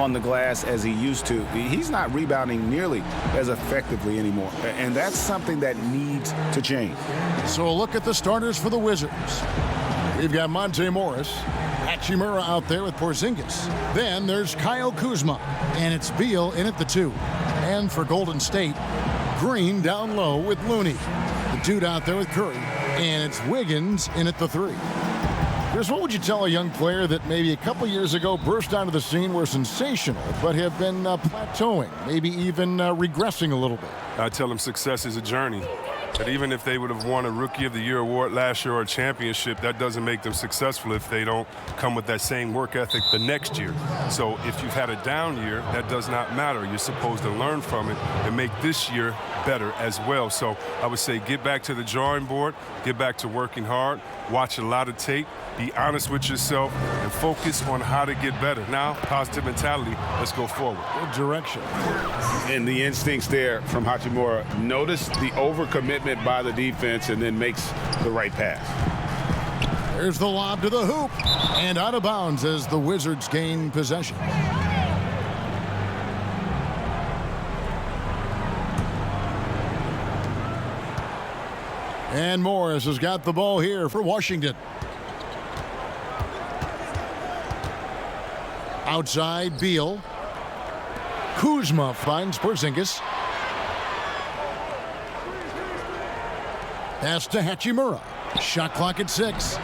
on the glass as he used to. He's not rebounding nearly as effectively anymore, and that's something that needs to change. So a look at the starters for the Wizards. We've got Monte Morris, Hachimura out there with Porzingis. Then there's Kyle Kuzma, and it's Beal in at the 2. And for Golden State, Green down low with Looney. The dude out there with Curry, and it's Wiggins in at the 3. Chris, what would you tell a young player that maybe a couple years ago burst onto the scene, were sensational, but have been plateauing, maybe even regressing a little bit? I tell them success is a journey. That even if they would have won a Rookie of the Year award last year or a championship, that doesn't make them successful if they don't come with that same work ethic the next year. So if you've had a down year, that does not matter. You're supposed to learn from it and make this year better as well. So I would say get back to the drawing board, get back to working hard, watch a lot of tape, be honest with yourself, and focus on how to get better. Now, positive mentality, let's go forward. Good direction. And the instincts there from Hachimura. Notice the overcommitment by the defense and then makes the right pass. There's the lob to the hoop, and out of bounds as the Wizards gain possession. And Morris has got the ball here for Washington. Outside, Beal. Kuzma finds Porzingis. Pass to Hachimura. Shot clock at 6.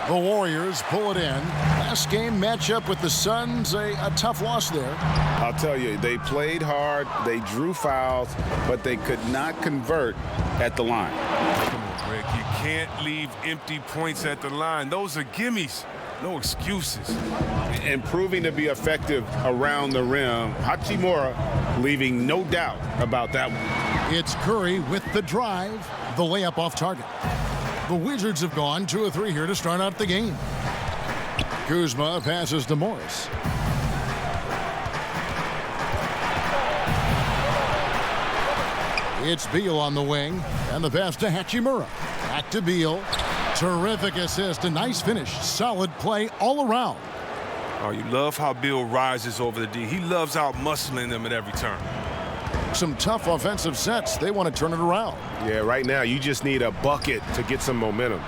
The Warriors pull it in. Last game matchup with the Suns, a tough loss there. I'll tell you, they played hard, they drew fouls, but they could not convert at the line. Come on, Greg. You can't leave empty points at the line. Those are gimmies. No excuses. And proving to be effective around the rim, Hachimura leaving no doubt about that one. It's Curry with the drive, the layup off target. The Wizards have gone 2 of 3 here to start out the game. Kuzma passes to Morris. It's Beal on the wing, and the pass to Hachimura. Back to Beal. Terrific assist, a nice finish. Solid play all around. Oh, you love how Beal rises over the D. He loves out-muscling them at every turn. Some tough offensive sets. They want to turn it around. Yeah, right now you just need a bucket to get some momentum.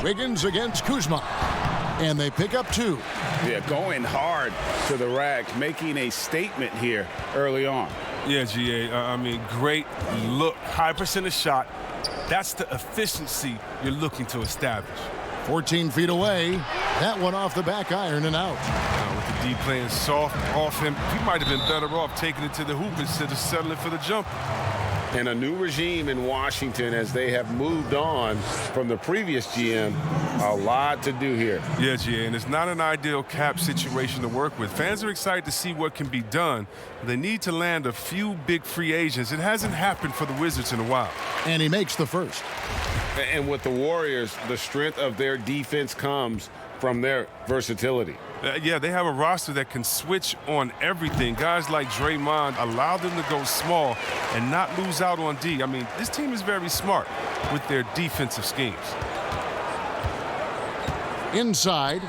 Wiggins against Kuzma. And they pick up 2. Yeah, going hard to the rack, making a statement here early on. Yeah, GA, I mean, great look. High percentage shot. That's the efficiency you're looking to establish. 14 feet away. That one off the back iron and out. With the D playing soft off him, he might have been better off taking it to the hoop instead of settling for the jumper. And a new regime in Washington as they have moved on from the previous GM. A lot to do here. Yeah, GA, and it's not an ideal cap situation to work with. Fans are excited to see what can be done. They need to land a few big free agents. It hasn't happened for the Wizards in a while. And he makes the first. And with the Warriors, the strength of their defense comes from their versatility. Yeah, they have a roster that can switch on everything. Guys like Draymond allow them to go small and not lose out on D. I mean, this team is very smart with their defensive schemes. Inside,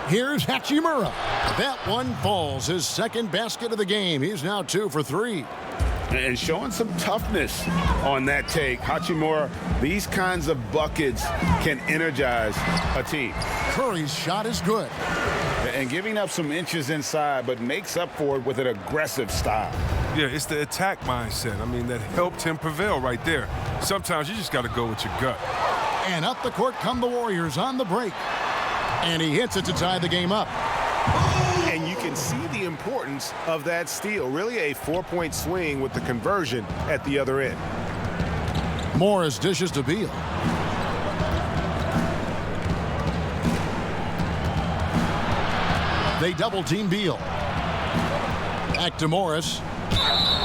here's Hachimura. That one falls. His second basket of the game. He's now 2 for 3. And showing some toughness on that take. Hachimura, these kinds of buckets can energize a team. Curry's shot is good. And giving up some inches inside, but makes up for it with an aggressive style. Yeah, it's the attack mindset. I mean, that helped him prevail right there. Sometimes you just got to go with your gut. And up the court come the Warriors on the break. And he hits it to tie the game up. And you can see the importance of that steal. Really a 4-point swing with the conversion at the other end. Morris dishes to Beal. They double-team Beal. Back to Morris.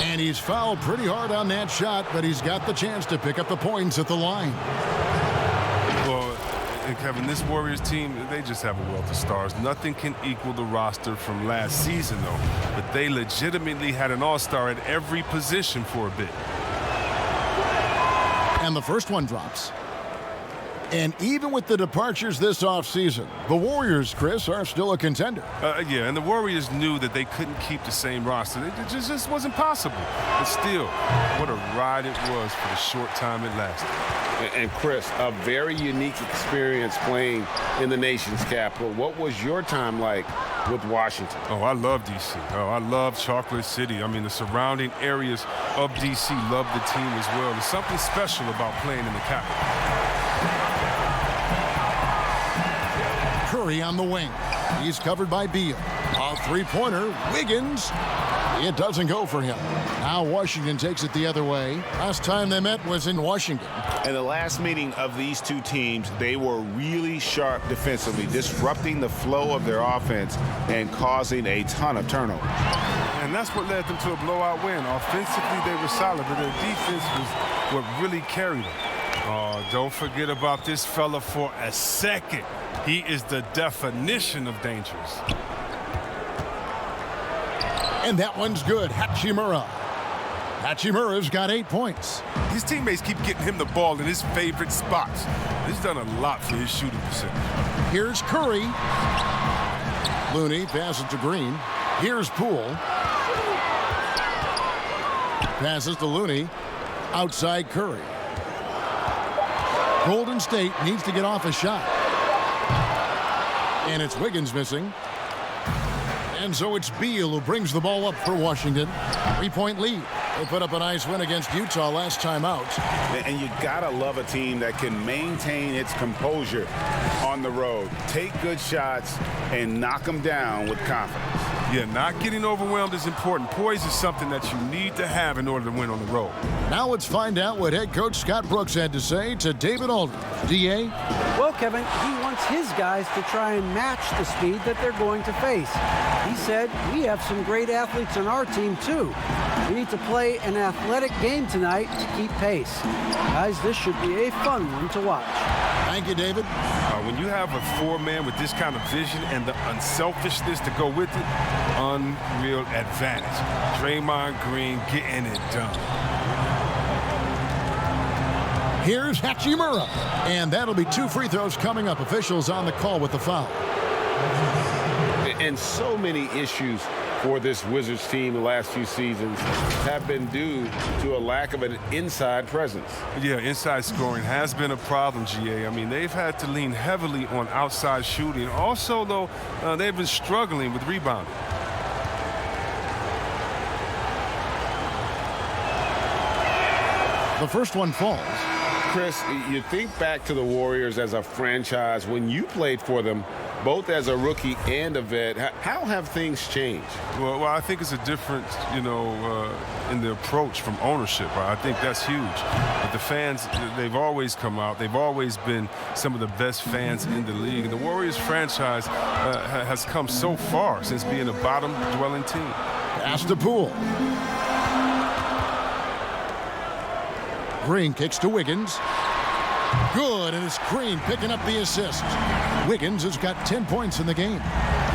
And he's fouled pretty hard on that shot, but he's got the chance to pick up the points at the line. Well, and Kevin, this Warriors team, they just have a wealth of stars. Nothing can equal the roster from last season, though. But they legitimately had an all-star at every position for a bit. And the first one drops. And even with the departures this offseason, the Warriors, Chris, are still a contender. Yeah, and the Warriors knew that they couldn't keep the same roster. It just wasn't possible. But still, what a ride it was for the short time it lasted. And Chris, a very unique experience playing in the nation's capital. What was your time like with Washington? Oh, I love D.C. Oh, I love Chocolate City. I mean, the surrounding areas of D.C. love the team as well. There's something special about playing in the capital. Curry on the wing. He's covered by Beal. A three-pointer. Wiggins. It doesn't go for him. Now Washington takes it the other way. Last time they met was in Washington. In the last meeting of these two teams, they were really sharp defensively, disrupting the flow of their offense and causing a ton of turnovers. And that's what led them to a blowout win. Offensively, they were solid, but their defense was what really carried them. Oh, don't forget about this fella for a second. He is the definition of dangerous. And that one's good. Hachimura. Hachimura's got 8 points. His teammates keep getting him the ball in his favorite spots. He's done a lot for his shooting percentage. Here's Curry. Looney passes to Green. Here's Poole. Passes to Looney. Outside Curry. Golden State needs to get off a shot. And it's Wiggins missing. And so it's Beal who brings the ball up for Washington. 3-point lead. They put up a nice win against Utah last time out. And you gotta love a team that can maintain its composure on the road. Take good shots and knock them down with confidence. Yeah, not getting overwhelmed is important. Poise is something that you need to have in order to win on the road. Now let's find out what head coach Scott Brooks had to say to David Aldridge. D.A.? Well, Kevin, he wants his guys to try and match the speed that they're going to face. He said, we have some great athletes on our team, too. We need to play an athletic game tonight to keep pace. Guys, this should be a fun one to watch. Thank you, David. When you have a four-man with this kind of vision and the unselfishness to go with it, unreal advantage. Draymond Green getting it done. Here's Hachimura. And that'll be 2 free throws coming up. Officials on the call with the foul. And so many issues for this Wizards team the last few seasons have been due to a lack of an inside presence. Yeah, inside scoring has been a problem, GA. I mean, they've had to lean heavily on outside shooting. Also, though, they've been struggling with rebounding. The first one falls. Chris, you think back to the Warriors as a franchise when you played for them, both as a rookie and a vet. How have things changed? Well, I think it's a difference, in the approach from ownership. Right? I think that's huge. But the fans, they've always come out. They've always been some of the best fans in the league. And the Warriors franchise has come so far since being a bottom-dwelling team. Pass to Poole. Green kicks to Wiggins. Good, and it's Green picking up the assist. Wiggins has got 10 points in the game.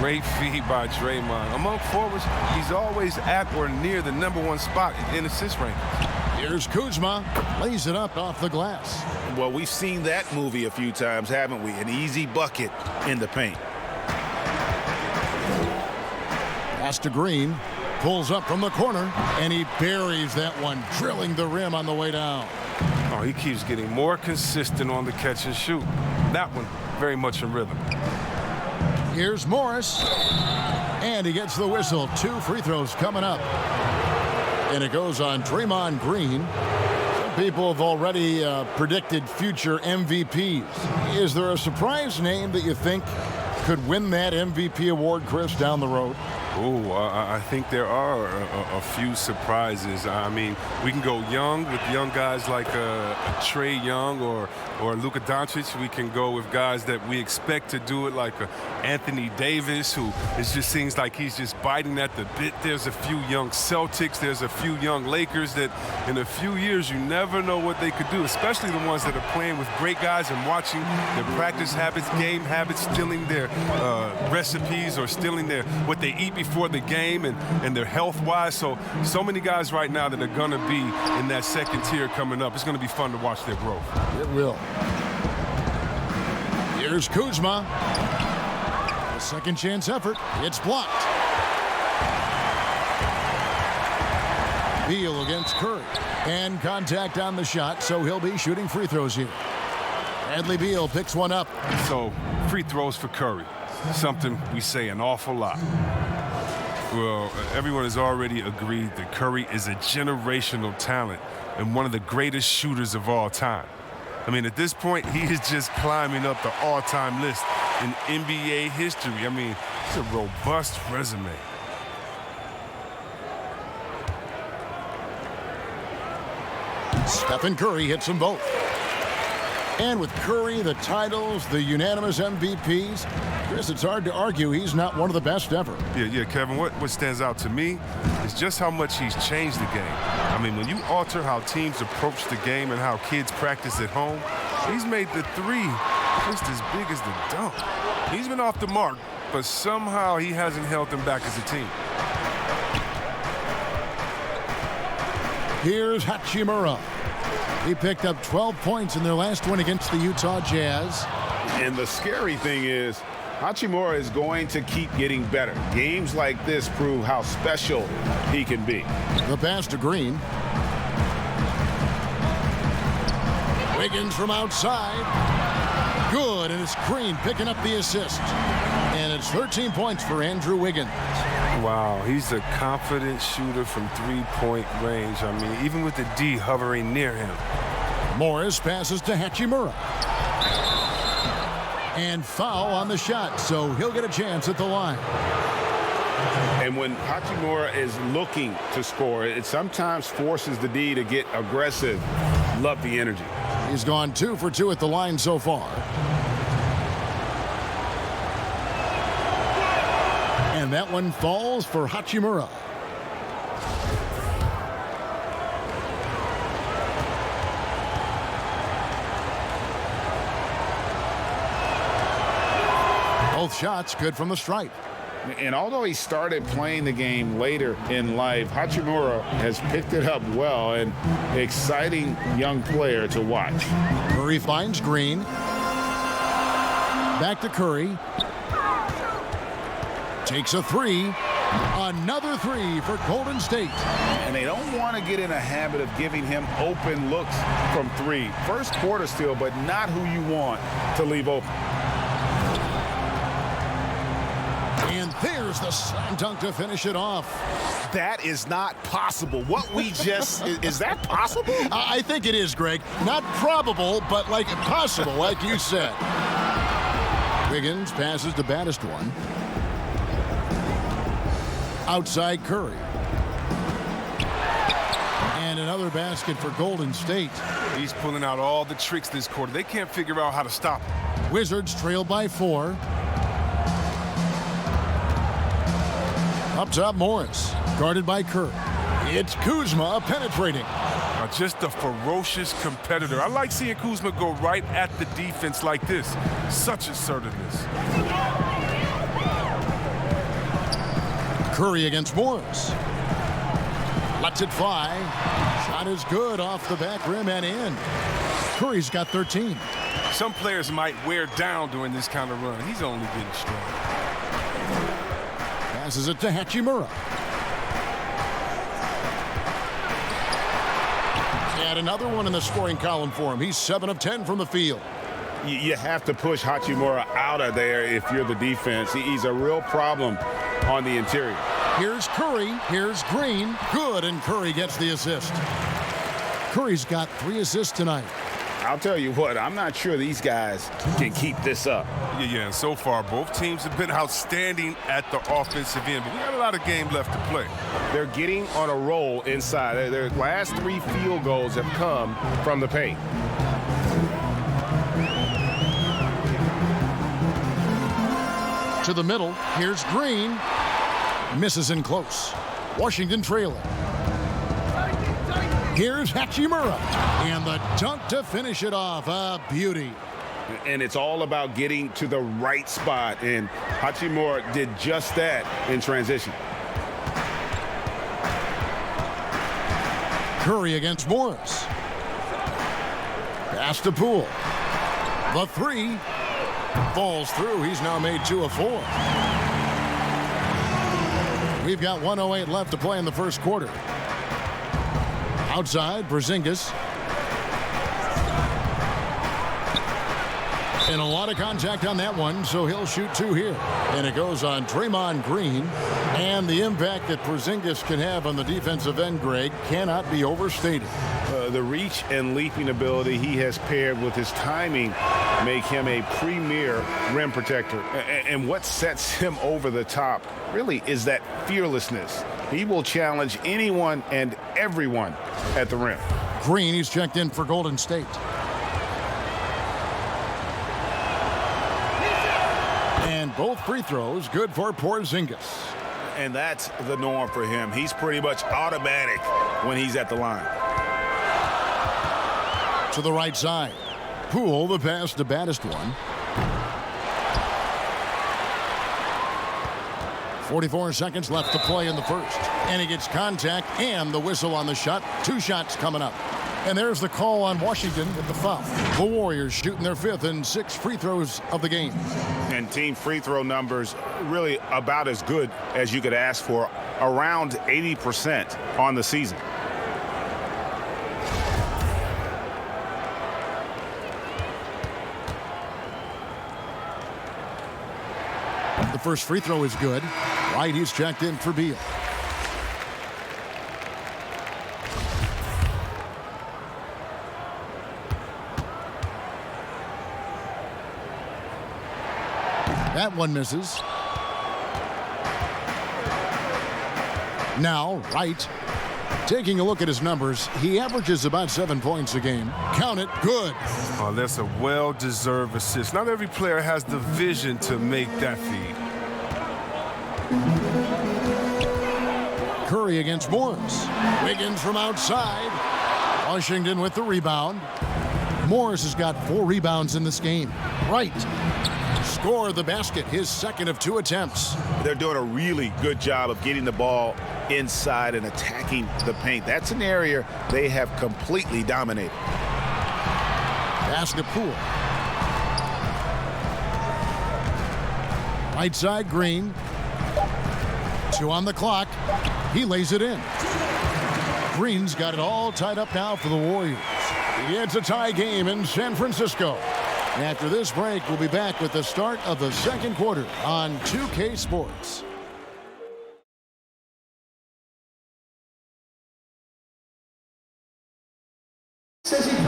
Great feed by Draymond. Among forwards, he's always at or near the #1 spot in assist rankings. Here's Kuzma. Lays it up off the glass. Well, we've seen that movie a few times, haven't we? An easy bucket in the paint. Pass to Green. Pulls up from the corner, and he buries that one, drilling the rim on the way down. Oh, he keeps getting more consistent on the catch and shoot. That one, very much in rhythm. Here's Morris, and he gets the whistle. 2 free throws coming up. And it goes on Draymond Green. Some people have already predicted future MVPs. Is there a surprise name that you think could win that MVP award, Chris, down the road? Oh, I think there are a few surprises. I mean, we can go young with young guys like Trae Young or Luka Doncic. We can go with guys that we expect to do it like Anthony Davis, who it just seems like he's just biting at the bit. There's a few young Celtics. There's a few young Lakers that in a few years you never know what they could do, especially the ones that are playing with great guys and watching their practice habits, game habits, stealing their recipes or stealing what they eat before the game and their health-wise. So many guys right now that are going to be in that second tier coming up. It's going to be fun to watch their growth. It will. Here's Kuzma. A second chance effort. It's blocked. Beal against Curry. And contact on the shot, so he'll be shooting free throws here. Bradley Beal picks one up. So, free throws for Curry. Something we say an awful lot. Well, everyone has already agreed that Curry is a generational talent and one of the greatest shooters of all time. I mean, at this point, he is just climbing up the all-time list in NBA history. I mean, it's a robust resume. Stephen Curry hits them both. And with Curry, the titles, the unanimous MVPs, Chris, it's hard to argue he's not one of the best ever. Yeah, Kevin, what stands out to me is just how much he's changed the game. I mean, when you alter how teams approach the game and how kids practice at home, he's made the three just as big as the dunk. He's been off the mark, but somehow he hasn't held them back as a team. Here's Hachimura. He picked up 12 points in their last win against the Utah Jazz. And the scary thing is, Hachimura is going to keep getting better. Games like this prove how special he can be. The pass to Green. Wiggins from outside. Good, and it's Green picking up the assist. And it's 13 points for Andrew Wiggins. Wow, he's a confident shooter from three-point range. I mean, even with the D hovering near him. Morris passes to Hachimura. And foul on the shot, so he'll get a chance at the line. And when Hachimura is looking to score, it sometimes forces the D to get aggressive. Love the energy. He's gone 2 for 2 at the line so far. And that one falls for Hachimura. Both shots good from the stripe. And although he started playing the game later in life, Hachimura has picked it up well, and exciting young player to watch. Curry finds Green. Back to Curry. Takes a three. Another three for Golden State. And they don't want to get in a habit of giving him open looks from three. First quarter still, but not who you want to leave open. And there's the slam dunk to finish it off. That is not possible. What we just, is that possible? I think it is, Greg. Not probable, but like possible, like you said. Wiggins passes to baddest one. Outside Curry. And another basket for Golden State. He's pulling out all the tricks this quarter. They can't figure out how to stop him. Wizards trail by 4. Up top, Morris. Guarded by Curry. It's Kuzma penetrating. Just a ferocious competitor. I like seeing Kuzma go right at the defense like this. Such assertiveness. Curry against Morris. Lets it fly. Shot is good off the back rim and in. Curry's got 13. Some players might wear down during this kind of run. He's only getting strong. Passes it to Hachimura. And another one in the scoring column for him. He's 7 of 10 from the field. You have to push Hachimura out of there if you're the defense. He's a real problem on the interior. Here's Curry. Here's Green. Good, and Curry gets the assist. Curry's got 3 assists tonight. I'll tell you what, I'm not sure these guys can keep this up. Yeah, and so far, both teams have been outstanding at the offensive end, but we got a lot of game left to play. They're getting on a roll inside. Their last 3 field goals have come from the paint. To the middle. Here's Green. Misses in close. Washington trailing. Here's Hachimura. And the dunk to finish it off. A beauty. And it's all about getting to the right spot. And Hachimura did just that in transition. Curry against Morris. Pass to Poole. The 3. Falls through. He's now made 2 of 4. We've got 1:08 left to play in the first quarter. Outside, Porzingis. And a lot of contact on that one, so he'll shoot 2 here. And it goes on Draymond Green. And the impact that Porzingis can have on the defensive end, Greg, cannot be overstated. The reach and leaping ability he has paired with his timing make him a premier rim protector. And what sets him over the top really is that fearlessness. He will challenge anyone and everyone at the rim. Green, he's checked in for Golden State. And both free throws good for Porzingis. And that's the norm for him. He's pretty much automatic when he's at the line. To the right side. Poole, the pass to baddest one. 44 seconds left to play in the first. And he gets contact and the whistle on the shot. 2 shots coming up. And there's the call on Washington with the foul. The Warriors shooting their 5th and 6th free throws of the game. And team free throw numbers really about as good as you could ask for, around 80% on the season. The first free throw is good. White, he's checked in for Beal. That one misses. Now, Wright, taking a look at his numbers, he averages about 7 points a game. Count it, good. Oh, that's a well-deserved assist. Not every player has the vision to make that feed. Curry against Morris. Wiggins from outside. Washington with the rebound. Morris has got 4 rebounds in this game. Wright. Score the basket, his 2nd of 2 attempts. They're doing a really good job of getting the ball inside and attacking the paint. That's an area they have completely dominated. Basket Poole. Right side, Green. 2 on the clock. He lays it in. Green's got it all tied up now for the Warriors. It's a tie game in San Francisco. After this break, we'll be back with the start of the second quarter on 2K Sports.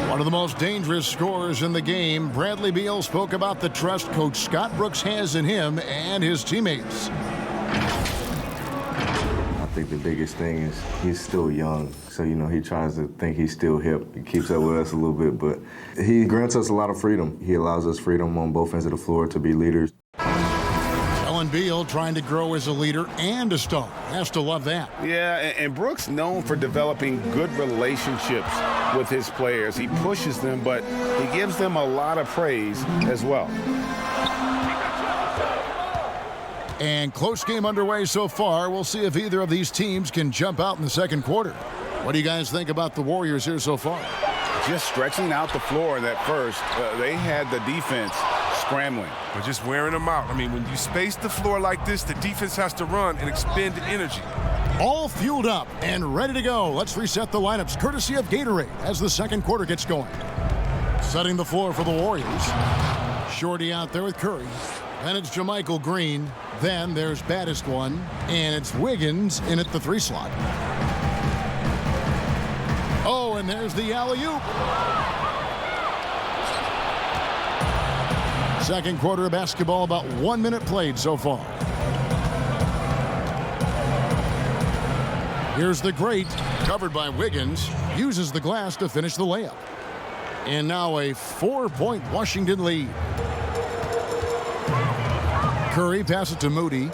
One of the most dangerous scorers in the game, Bradley Beal spoke about the trust Coach Scott Brooks has in him and his teammates. I think the biggest thing is he's still young. So, he tries to think he's still hip. He keeps up with us a little bit, but he grants us a lot of freedom. He allows us freedom on both ends of the floor to be leaders. Ellen Beal trying to grow as a leader and a star. Has to love that. Yeah, and Brooks known for developing good relationships with his players. He pushes them, but he gives them a lot of praise as well. And close game underway so far. We'll see if either of these teams can jump out in the second quarter. What do you guys think about the Warriors here so far? Just stretching out the floor in that first. They had the defense scrambling. But just wearing them out. I mean, when you space the floor like this, the defense has to run and expend energy. All fueled up and ready to go. Let's reset the lineups courtesy of Gatorade as the second quarter gets going. Setting the floor for the Warriors. Shorty out there with Curry. Then it's JaMychal Green. Then there's baddest one. And it's Wiggins in at the 3 slot. Oh, and there's the alley-oop. Second quarter of basketball, about 1 minute played so far. Here's the great, covered by Wiggins, uses the glass to finish the layup. And now a 4-point Washington lead. Curry passes it to Moody.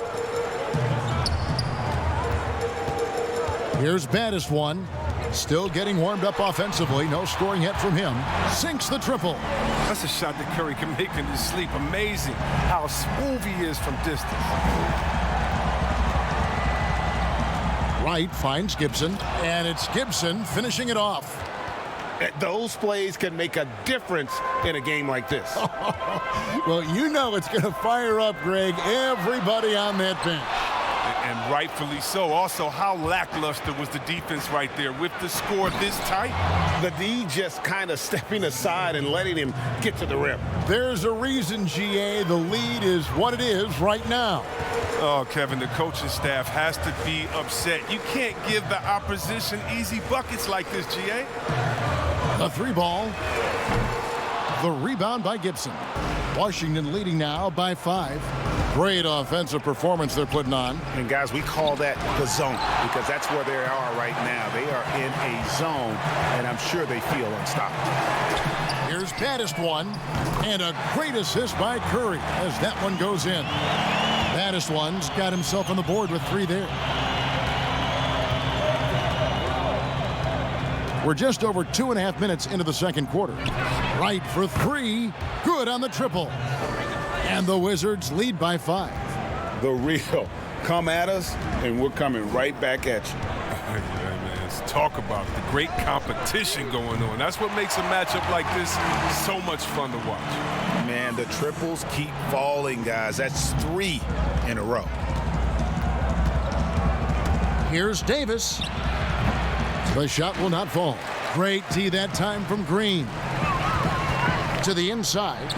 Here's baddest one. Still getting warmed up offensively. No scoring yet from him. Sinks the triple. That's a shot that Curry can make in his sleep. Amazing how smooth he is from distance. Wright finds Gibson, and it's Gibson finishing it off. Those plays can make a difference in a game like this. Well, you know it's going to fire up, Greg, everybody on that bench. And rightfully so. Also, how lackluster was the defense right there with the score this tight? The D just kind of stepping aside and letting him get to the rim. There's a reason, GA, the lead is what it is right now. Oh, Kevin, the coaching staff has to be upset. You can't give the opposition easy buckets like this, GA. The 3-ball. The rebound by Gibson. Washington leading now by 5. Great offensive performance they're putting on. And guys, we call that the zone because that's where they are right now. They are in a zone, and I'm sure they feel unstoppable. Here's baddest one, and a great assist by Curry as that one goes in. Baddest one's got himself on the board with 3 there. We're just over 2.5 minutes into the second quarter. Right for 3, good on the triple. And the Wizards lead by 5. The real. Come at us, and we're coming right back at you. Yeah, man. Let's talk about the great competition going on. That's what makes a matchup like this so much fun to watch. Man, the triples keep falling, guys. That's 3 in a row. Here's Davis. The shot will not fall. Great D that time from Green. To the inside.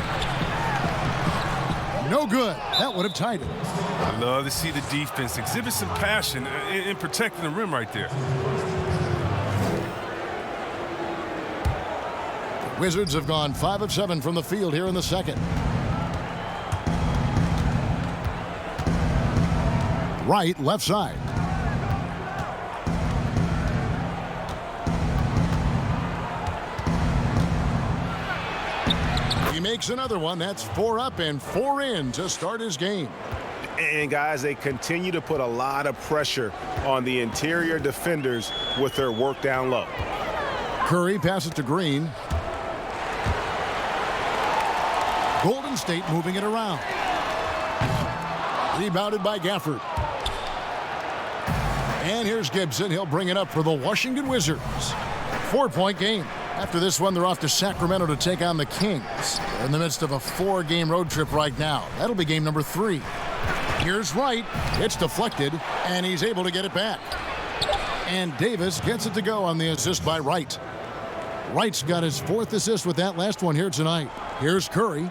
No good. That would have tied it. I love to see the defense exhibit some passion in protecting the rim right there. The Wizards have gone 5 of 7 from the field here in the second. Right, left side. He makes another one. That's 4 up and 4 in to start his game. And guys, they continue to put a lot of pressure on the interior defenders with their work down low. Curry passes to Green. Golden State moving it around. Rebounded by Gafford. And here's Gibson. He'll bring it up for the Washington Wizards. 4-point game. After this one, they're off to Sacramento to take on the Kings. They're in the midst of a 4-game road trip right now. That'll be game number 3. Here's Wright. It's deflected, and he's able to get it back. And Davis gets it to go on the assist by Wright. Wright's got his 4th assist with that last one here tonight. Here's Curry.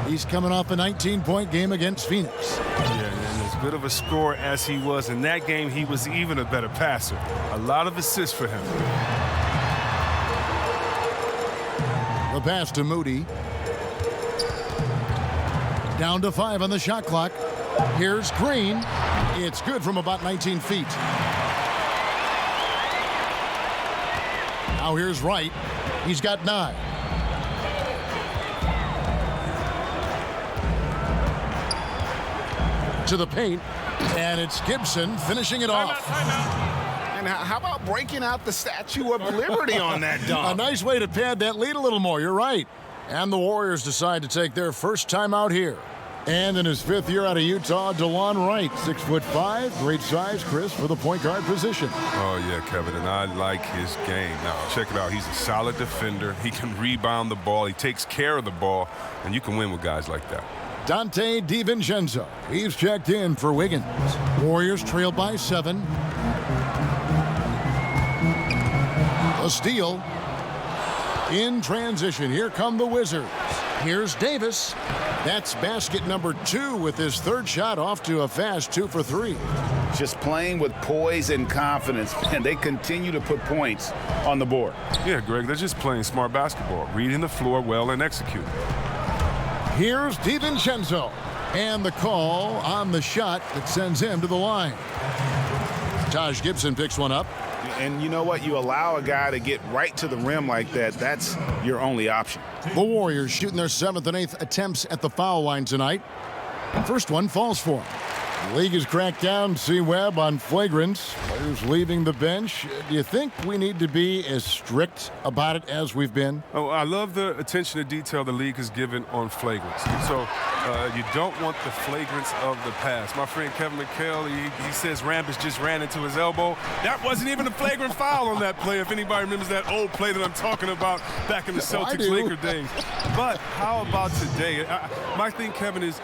He's coming off a 19-point game against Phoenix. Yeah, and as good of a scorer as he was in that game, he was even a better passer. A lot of assists for him. The pass to Moody. Down to 5 on the shot clock. Here's Green. It's good from about 19 feet. Now here's Wright. He's got 9. To the paint. And it's Gibson finishing it off. And how about breaking out the Statue of Liberty on that dunk? A nice way to pad that lead a little more. You're right. And the Warriors decide to take their first time out here. And in his 5th year out of Utah, DeLon Wright, 6'5", great size, Chris, for the point guard position. Oh, yeah, Kevin, and I like his game. Now, check it out. He's a solid defender. He can rebound the ball. He takes care of the ball, and you can win with guys like that. Dante DiVincenzo, he's checked in for Wiggins. Warriors trail by 7. A steal. In transition, here come the Wizards. Here's Davis. That's basket number 2 with his 3rd shot off to a fast 2 for 3. Just playing with poise and confidence, and they continue to put points on the board. Yeah, Greg, they're just playing smart basketball, reading the floor well and executing. Here's DiVincenzo. And the call on the shot that sends him to the line. Taj Gibson picks one up. And you know what? You allow a guy to get right to the rim like that, that's your only option. The Warriors shooting their 7th and 8th attempts at the foul line tonight. First one falls for him. The league has cracked down C-Webb on flagrants. Players leaving the bench. Do you think we need to be as strict about it as we've been? Oh, I love the attention to detail the league has given on flagrants. So You don't want the flagrants of the past. My friend Kevin McHale, he says Rambis just ran into his elbow. That wasn't even a flagrant foul on that play, if anybody remembers that old play that I'm talking about back in the Celtics-Laker days. But how about today? My thing, Kevin, is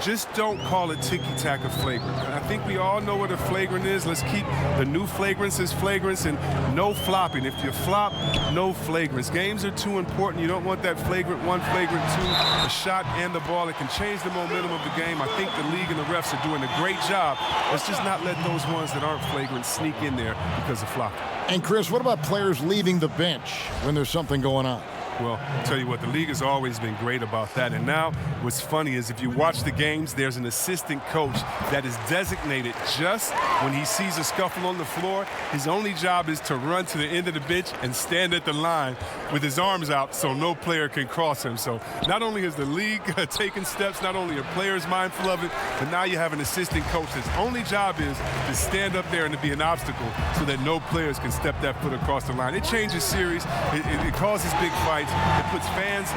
just don't call it ticky-tack a flagrant. I think we all know what a flagrant is. Let's keep the new flagrants as flagrants and no flopping. If you flop, no flagrants. Games are too important. You don't want that flagrant one, flagrant two, a shot and the ball. It can change the momentum of the game. I think the league and the refs are doing a great job. Let's just not let those ones that aren't flagrant sneak in there because of flopping. And Chris, what about players leaving the bench when there's something going on? Well, I'll tell you what, the league has always been great about that. And now what's funny is if you watch the games, there's an assistant coach that is designated just when he sees a scuffle on the floor. His only job is to run to the end of the bench and stand at the line with his arms out so no player can cross him. So not only is the league taking steps, not only are players mindful of it, but now you have an assistant coach whose only job is to stand up there and to be an obstacle so that no players can step that foot across the line. It changes series. It causes big fights. It puts fans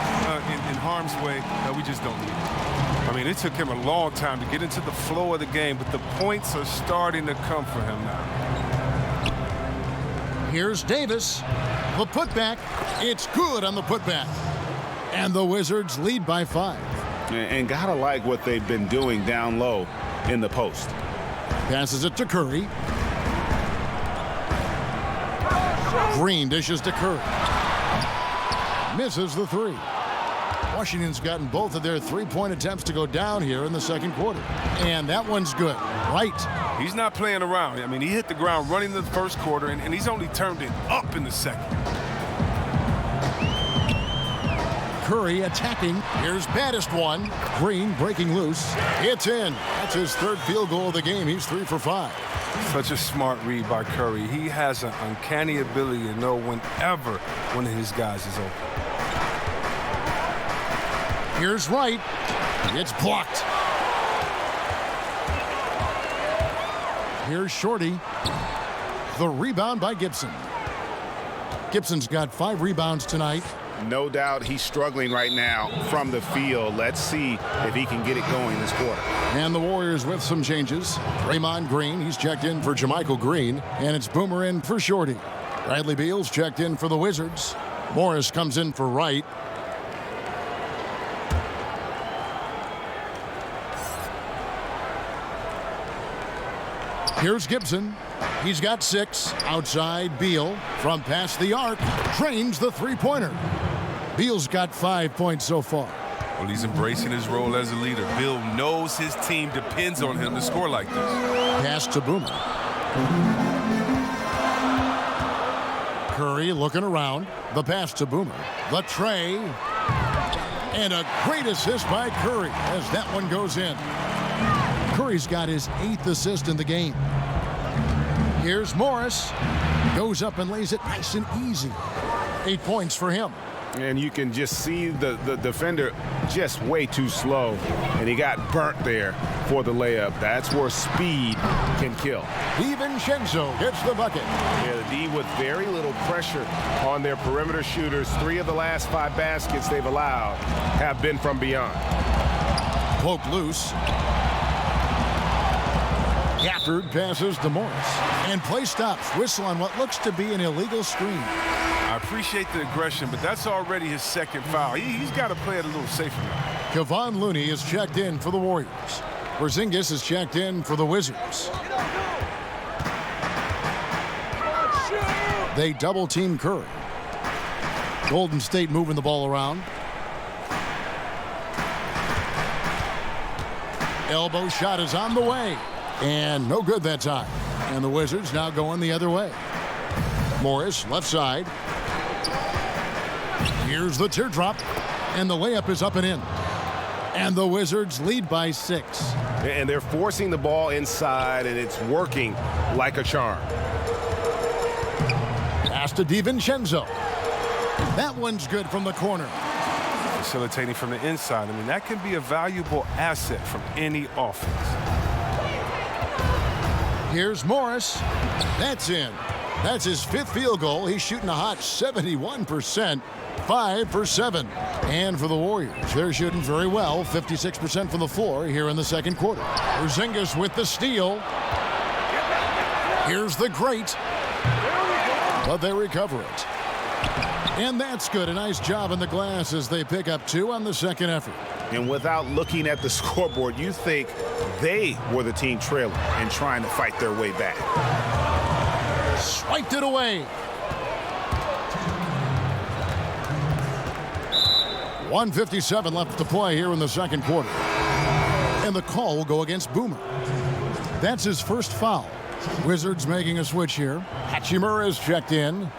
in harm's way. We just don't need it. I mean, it took him a long time to get into the flow of the game, but the points are starting to come for him now. Here's Davis. The putback. It's good on the putback. And the Wizards lead by 5. And gotta like what they've been doing down low in the post. Passes it to Curry. Green dishes to Curry. Misses the 3. Washington's gotten both of their three-point attempts to go down here in the second quarter. And that one's good. Right. He's not playing around. I mean, he hit the ground running in the first quarter, and he's only turned it up in the second. Curry attacking. Here's baddest one. Green breaking loose. It's in. That's his third field goal of the game. He's 3 for 5. Such a smart read by Curry. He has an uncanny ability to know whenever one of his guys is open. Here's Wright. It's blocked. Here's Shorty. The rebound by Gibson. Gibson's got 5 rebounds tonight. No doubt he's struggling right now from the field. Let's see if he can get it going this quarter. And the Warriors with some changes. Draymond Green, he's checked in for Jermichael Green. And it's Boomer in for Shorty. Bradley Beal's checked in for the Wizards. Morris comes in for Wright. Here's Gibson. He's got 6. Outside, Beal. From past the arc, trains the three-pointer. Beal's got 5 points so far. Well, he's embracing his role as a leader. Bill knows his team depends on him to score like this. Pass to Boomer. Curry looking around. The pass to Boomer. The tray. And a great assist by Curry as that one goes in. Curry's got his 8th assist in the game. Here's Morris. Goes up and lays it nice and easy. 8 points for him. And you can just see the defender just way too slow. And he got burnt there for the layup. That's where speed can kill. DiVincenzo gets the bucket. Yeah, the D with very little pressure on their perimeter shooters. 3 of the last 5 baskets they've allowed have been from beyond. Poke loose. Gafford passes to Morris. And play stops. Whistle on what looks to be an illegal screen. I appreciate the aggression, but that's already his second foul. He's got to play it a little safer now. Kevon Looney is checked in for the Warriors. Porzingis is checked in for the Wizards. They double-team Curry. Golden State moving the ball around. Elbow shot is on the way. And no good that time. And the Wizards now going the other way. Morris, left side. Here's the teardrop. And the layup is up and in. And the Wizards lead by 6. And they're forcing the ball inside, and it's working like a charm. Pass to DiVincenzo. That one's good from the corner. Facilitating from the inside. I mean, that can be a valuable asset from any offense. Here's Morris. That's in. That's his 5th field goal. He's shooting a hot 71%, 5 for 7. And for the Warriors, they're shooting very well, 56% from the floor here in the second quarter. Porzingis with the steal. Here's the great, but they recover it. And that's good. A nice job in the glass as they pick up 2 on the second effort. And without looking at the scoreboard, you think they were the team trailing and trying to fight their way back. Swiped it away. 1:57 left to play here in the second quarter. And the call will go against Boomer. That's his first foul. Wizards making a switch here. Hachimura is checked in.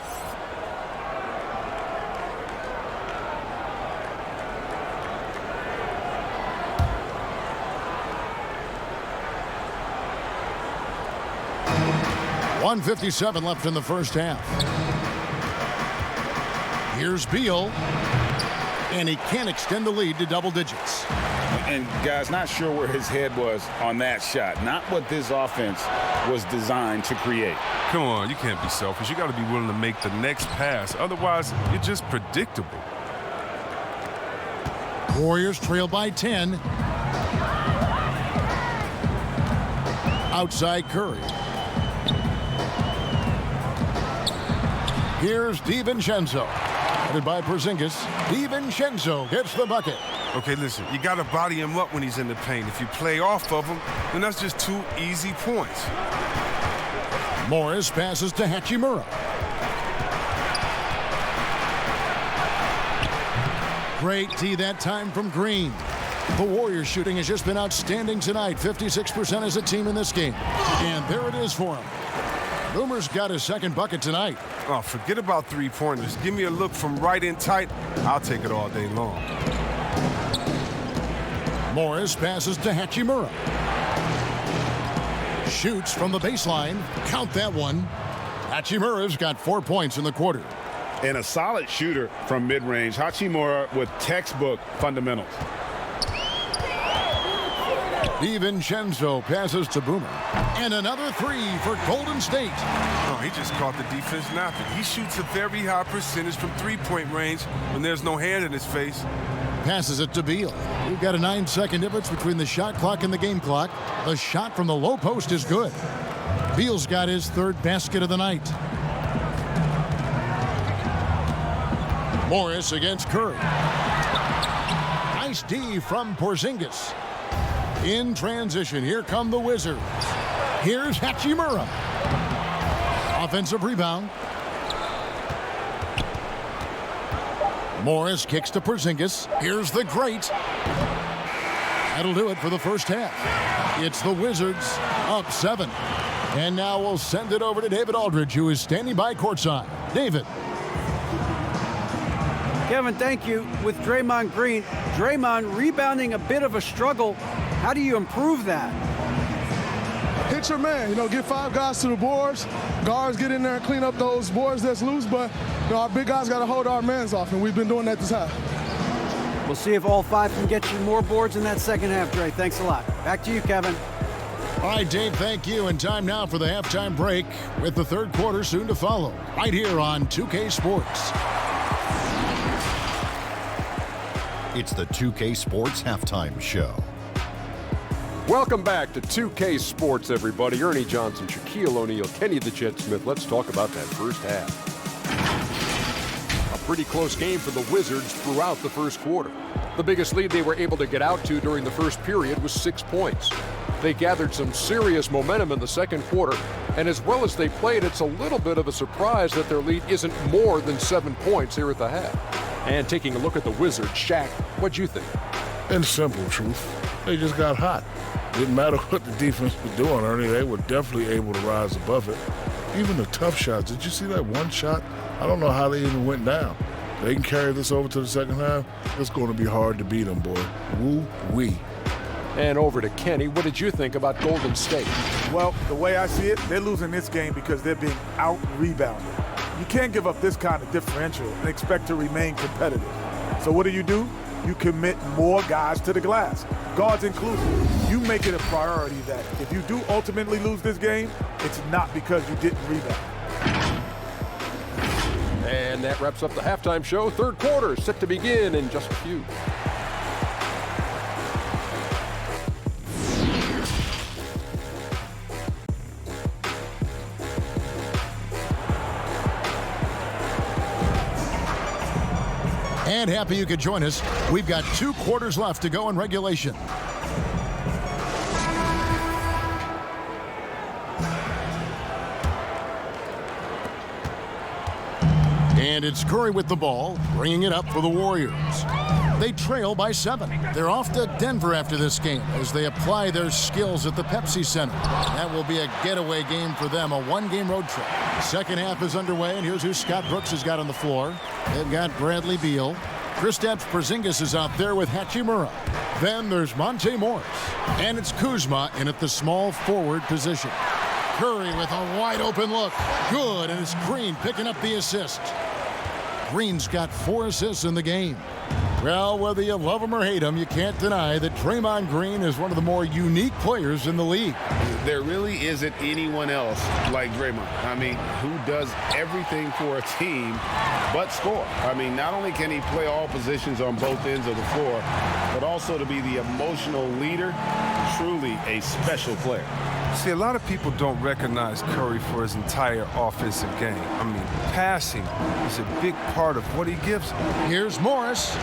.157 left in the first half. Here's Beal. And he can't extend the lead to double digits. And guys, not sure where his head was on that shot. Not what this offense was designed to create. Come on, you can't be selfish. You got to be willing to make the next pass. Otherwise, you're just predictable. Warriors trail by 10. Outside Curry. Here's DiVincenzo. Headed by Porzingis. DiVincenzo gets the bucket. Okay, listen, you got to body him up when he's in the paint. If you play off of him, then that's just 2 easy points. Morris passes to Hachimura. Great tee that time from Green. The Warriors shooting has just been outstanding tonight. 56% as a team in this game. And there it is for him. Boomer's got his second bucket tonight. Oh, forget about 3-pointers. Give me a look from right in tight. I'll take it all day long. Morris passes to Hachimura. Shoots from the baseline. Count that one. Hachimura's got 4 points in the quarter. And a solid shooter from mid-range. Hachimura with textbook fundamentals. DiVincenzo passes to Boomer. And another 3 for Golden State. Oh, he just caught the defense napping. He shoots a very high percentage from 3-point range when there's no hand in his face. Passes it to Beal. We've got a 9-second difference between the shot clock and the game clock. The shot from the low post is good. Beal's got his 3rd basket of the night. Morris against Curry. Nice D from Porzingis. In transition, here come the Wizards. Here's Hachimura. Offensive rebound. Morris kicks to Porzingis. Here's the great. That'll do it for the first half. It's the Wizards up 7. And now we'll send it over to David Aldridge, who is standing by courtside. David. Kevin, thank you. With Draymond Green, Draymond rebounding a bit of a struggle. How do you improve that? Hit your man, get 5 guys to the boards. Guards get in there and clean up those boards that's loose, but our big guys got to hold our mans off, and we've been doing that this half. We'll see if all 5 can get you more boards in that second half, Dre. Thanks a lot. Back to you, Kevin. All right, Dave, thank you. And time now for the halftime break with the third quarter soon to follow. Right here on 2K Sports. It's the 2K Sports Halftime Show. Welcome back to 2K Sports, everybody. Ernie Johnson, Shaquille O'Neal, Kenny the Jet Smith. Let's talk about that first half. A pretty close game for the Wizards throughout the first quarter. The biggest lead they were able to get out to during the first period was 6 points. They gathered some serious momentum in the second quarter, and as well as they played, it's a little bit of a surprise that their lead isn't more than 7 points here at the half. And taking a look at the Wizards, Shaq, what'd you think? In simple truth, they just got hot. Didn't matter what the defense was doing, Ernie, they were definitely able to rise above it. Even the tough shots, did you see that one shot? I don't know how they even went down. They can carry this over to the second half. It's going to be hard to beat them, boy. Woo-wee. And over to Kenny, what did you think about Golden State? Well, the way I see it, they're losing this game because they're being out-rebounded. You can't give up this kind of differential and expect to remain competitive. So what do? You commit more guys to the glass, guards included. You make it a priority that if you do ultimately lose this game, it's not because you didn't rebound. And that wraps up the halftime show. Third quarter set to begin in just a few. And happy you could join us. We've got 2 quarters left to go in regulation. And it's Curry with the ball, bringing it up for the Warriors. They trail by 7. They're off to Denver after this game as they apply their skills at the Pepsi Center. That will be a getaway game for them, a 1-game road trip. Second half is underway, and here's who Scott Brooks has got on the floor. They've got Bradley Beal. Kristaps Porzingis is out there with Hachimura. Then there's Monte Morris. And it's Kuzma in at the small forward position. Curry with a wide open look. Good, and it's Green picking up the assist. Green's got 4 assists in the game. Well, whether you love him or hate him, you can't deny that Draymond Green is one of the more unique players in the league. There really isn't anyone else like Draymond. I mean, who does everything for a team but score. I mean, not only can he play all positions on both ends of the floor, but also to be the emotional leader, truly a special player. See, a lot of people don't recognize Curry for his entire offensive game. I mean, passing is a big part of what he gives. Here's Morris.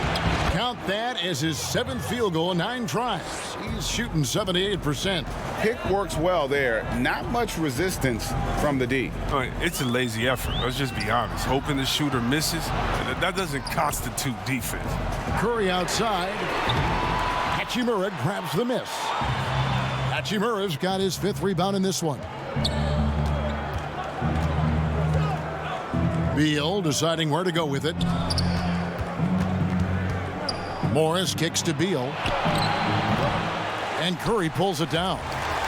Count that as his 7th field goal in 9 tries. He's shooting 78%. Pick works well there. Not much resistance from the D. It's a lazy effort. Let's just be honest. Hoping the shooter misses, that doesn't constitute defense. Curry outside. Hachimura grabs the miss. Hachimura's got his 5th rebound in this one. Beal deciding where to go with it. Morris kicks to Beal. And Curry pulls it down.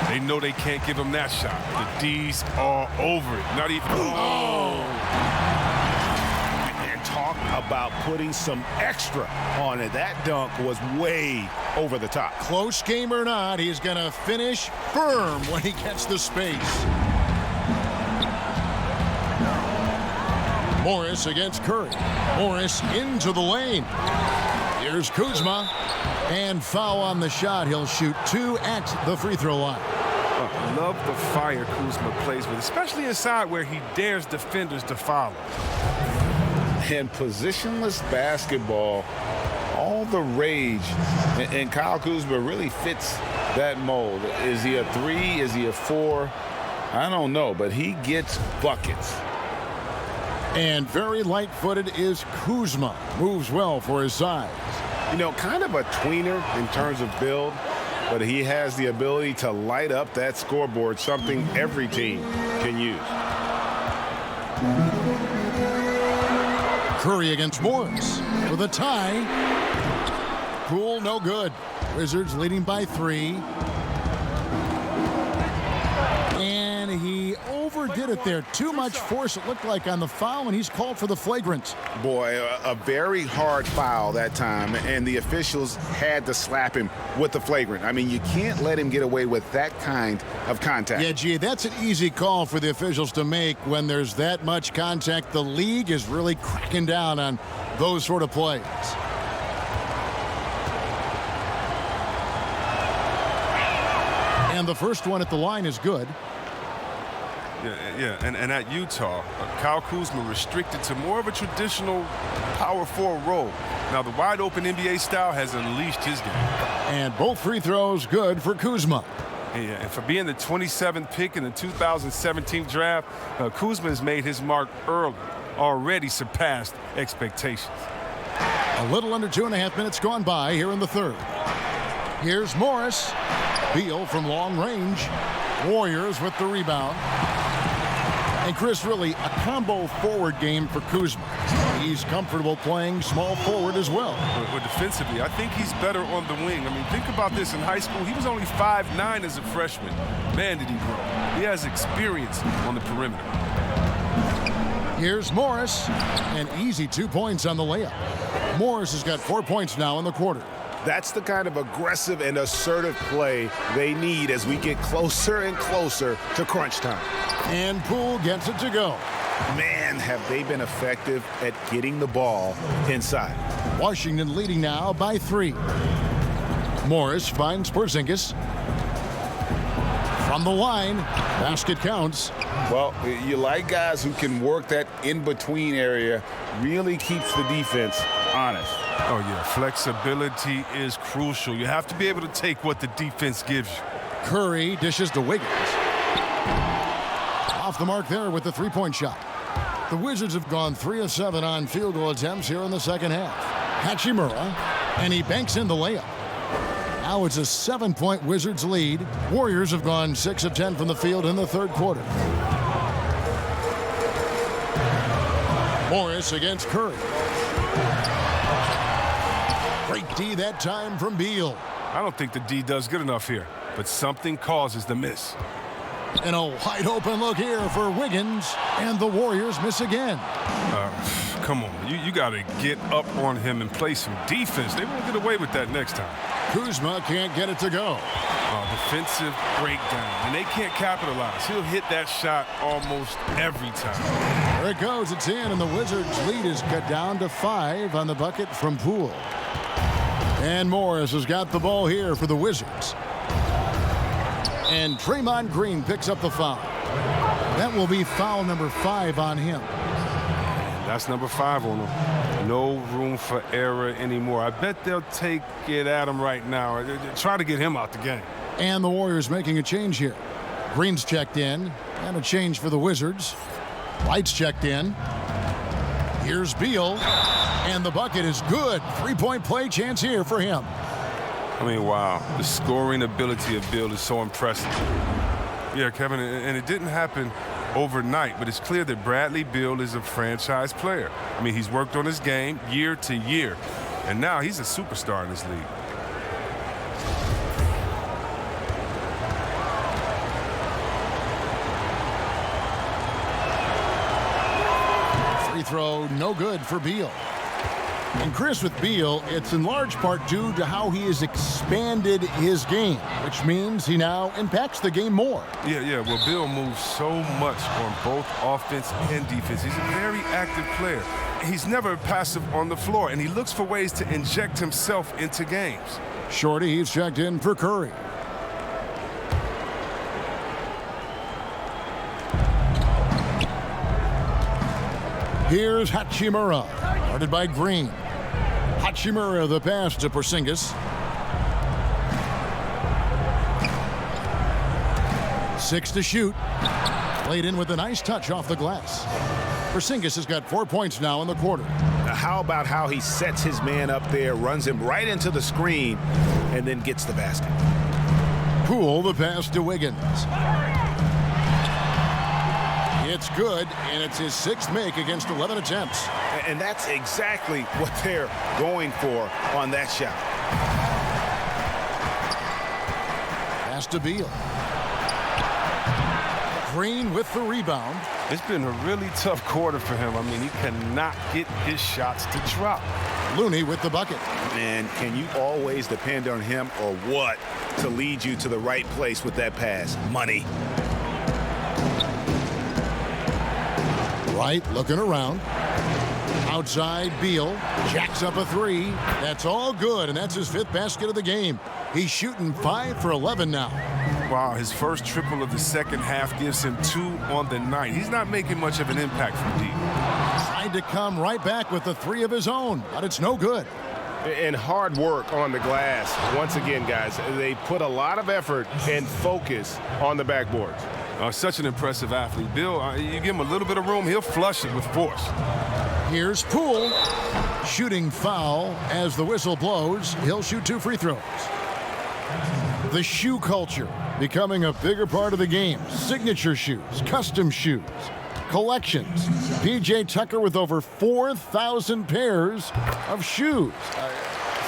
They know they can't give him that shot. The D's all over it. Not even. And talk about putting some extra on it. That dunk was way over the top. Close game or not, he's going to finish firm when he gets the space. Morris against Curry. Morris into the lane. Here's Kuzma. And foul on the shot. He'll shoot 2 at the free throw line. I love the fire Kuzma plays with, especially inside where he dares defenders to foul him. In positionless basketball, all the rage, and Kyle Kuzma really fits that mold. Is he a 3? Is he a 4? I don't know, but he gets buckets. And very light-footed is Kuzma. Moves well for his size. You know, kind of a tweener in terms of build, but he has the ability to light up that scoreboard, something every team can use. Curry against Morris for the tie. Poole, no good. Wizards leading by 3. And he overdid it there. Too much force, it looked like, on the foul, and he's called for the flagrant. Boy, a very hard foul that time, and the officials had to slap him with the flagrant. I mean, you can't let him get away with that kind of contact. Yeah, gee, that's an easy call for the officials to make when there's that much contact. The league is really cracking down on those sort of plays. And the first one at the line is good. Yeah, and at Utah, Kyle Kuzma restricted to more of a traditional power forward role. Now, the wide-open NBA style has unleashed his game. And both free throws good for Kuzma. Yeah, and for being the 27th pick in the 2017 draft, Kuzma has made his mark early, already surpassed expectations. A little under 2.5 minutes gone by here in the third. Here's Morris. Beal from long range. Warriors with the rebound. And Chris, really a combo forward game for Kuzma. He's comfortable playing small forward as well. But defensively, I think he's better on the wing. I mean, think about this. In high school, he was only 5'9" as a freshman. Man, did he grow. He has experience on the perimeter. Here's Morris. An easy 2 points on the layup. Morris has got 4 points now in the quarter. That's the kind of aggressive and assertive play they need as we get closer and closer to crunch time. And Poole gets it to go. Man, have they been effective at getting the ball inside. Washington leading now by 3. Morris finds Porzingis. From the line, basket counts. Well, you like guys who can work that in-between area, really keeps the defense honest. Oh, yeah, flexibility is crucial. You have to be able to take what the defense gives you. Curry dishes to Wiggins. Off the mark there with the three-point shot. The Wizards have gone 3 of 7 on field goal attempts here in the second half. Hachimura, and he banks in the layup. Now it's a 7-point Wizards lead. Warriors have gone 6 of 10 from the field in the third quarter. Morris against Curry. Great D that time from Beal. I don't think the D does good enough here, but something causes the miss. And a wide open look here for Wiggins, and the Warriors miss again. Come on, you got to get up on him and play some defense. They won't get away with that next time. Kuzma can't get it to go. Defensive breakdown, and they can't capitalize. He'll hit that shot almost every time. There it goes, it's in, and the Wizards' lead is cut down to 5 on the bucket from Poole. And Morris has got the ball here for the Wizards. And Draymond Green picks up the foul. That will be foul number 5 on him. That's number 5 on him. No room for error anymore. I bet they'll take it at him right now. Try to get him out the game. And the Warriors making a change here. Green's checked in, and a change for the Wizards. White's checked in. Here's Beal, and the bucket is good. 3-point play chance here for him. I mean, wow. The scoring ability of Beal is so impressive. Yeah, Kevin, and it didn't happen overnight, but it's clear that Bradley Beal is a franchise player. I mean, he's worked on his game year to year, and now he's a superstar in this league. Free throw, no good for Beal. And Chris, with Beal, it's in large part due to how he has expanded his game, which means he now impacts the game more. Yeah. Well, Beal moves so much on both offense and defense. He's a very active player. He's never passive on the floor, and he looks for ways to inject himself into games. Shorty, he's checked in for Curry. Here's Hachimura, guarded by Green. Hachimura, the pass to Porzingis. 6 to shoot. Played in with a nice touch off the glass. Porzingis has got 4 points now in the quarter. Now, how about how he sets his man up there, runs him right into the screen, and then gets the basket. Poole, the pass to Wiggins. It's good, and it's his 6th make against 11 attempts. And that's exactly what they're going for on that shot. Pass to Beal. Green with the rebound. It's been a really tough quarter for him. I mean, he cannot get his shots to drop. Looney with the bucket. And can you always depend on him or what to lead you to the right place with that pass? Money. Wright looking around. Outside, Beal jacks up a 3. That's all good, and that's his 5th basket of the game. He's shooting 5 for 11 now. Wow, his first triple of the second half gives him 2 on the night. He's not making much of an impact from deep. Tried to come right back with the 3 of his own, but it's no good. And hard work on the glass. Once again, guys, they put a lot of effort and focus on the backboards. Such an impressive athlete. Bill, you give him a little bit of room, he'll flush it with force. Here's Poole. Shooting foul as the whistle blows. He'll shoot 2 free throws. The shoe culture becoming a bigger part of the game. Signature shoes, custom shoes, collections. P.J. Tucker with over 4,000 pairs of shoes.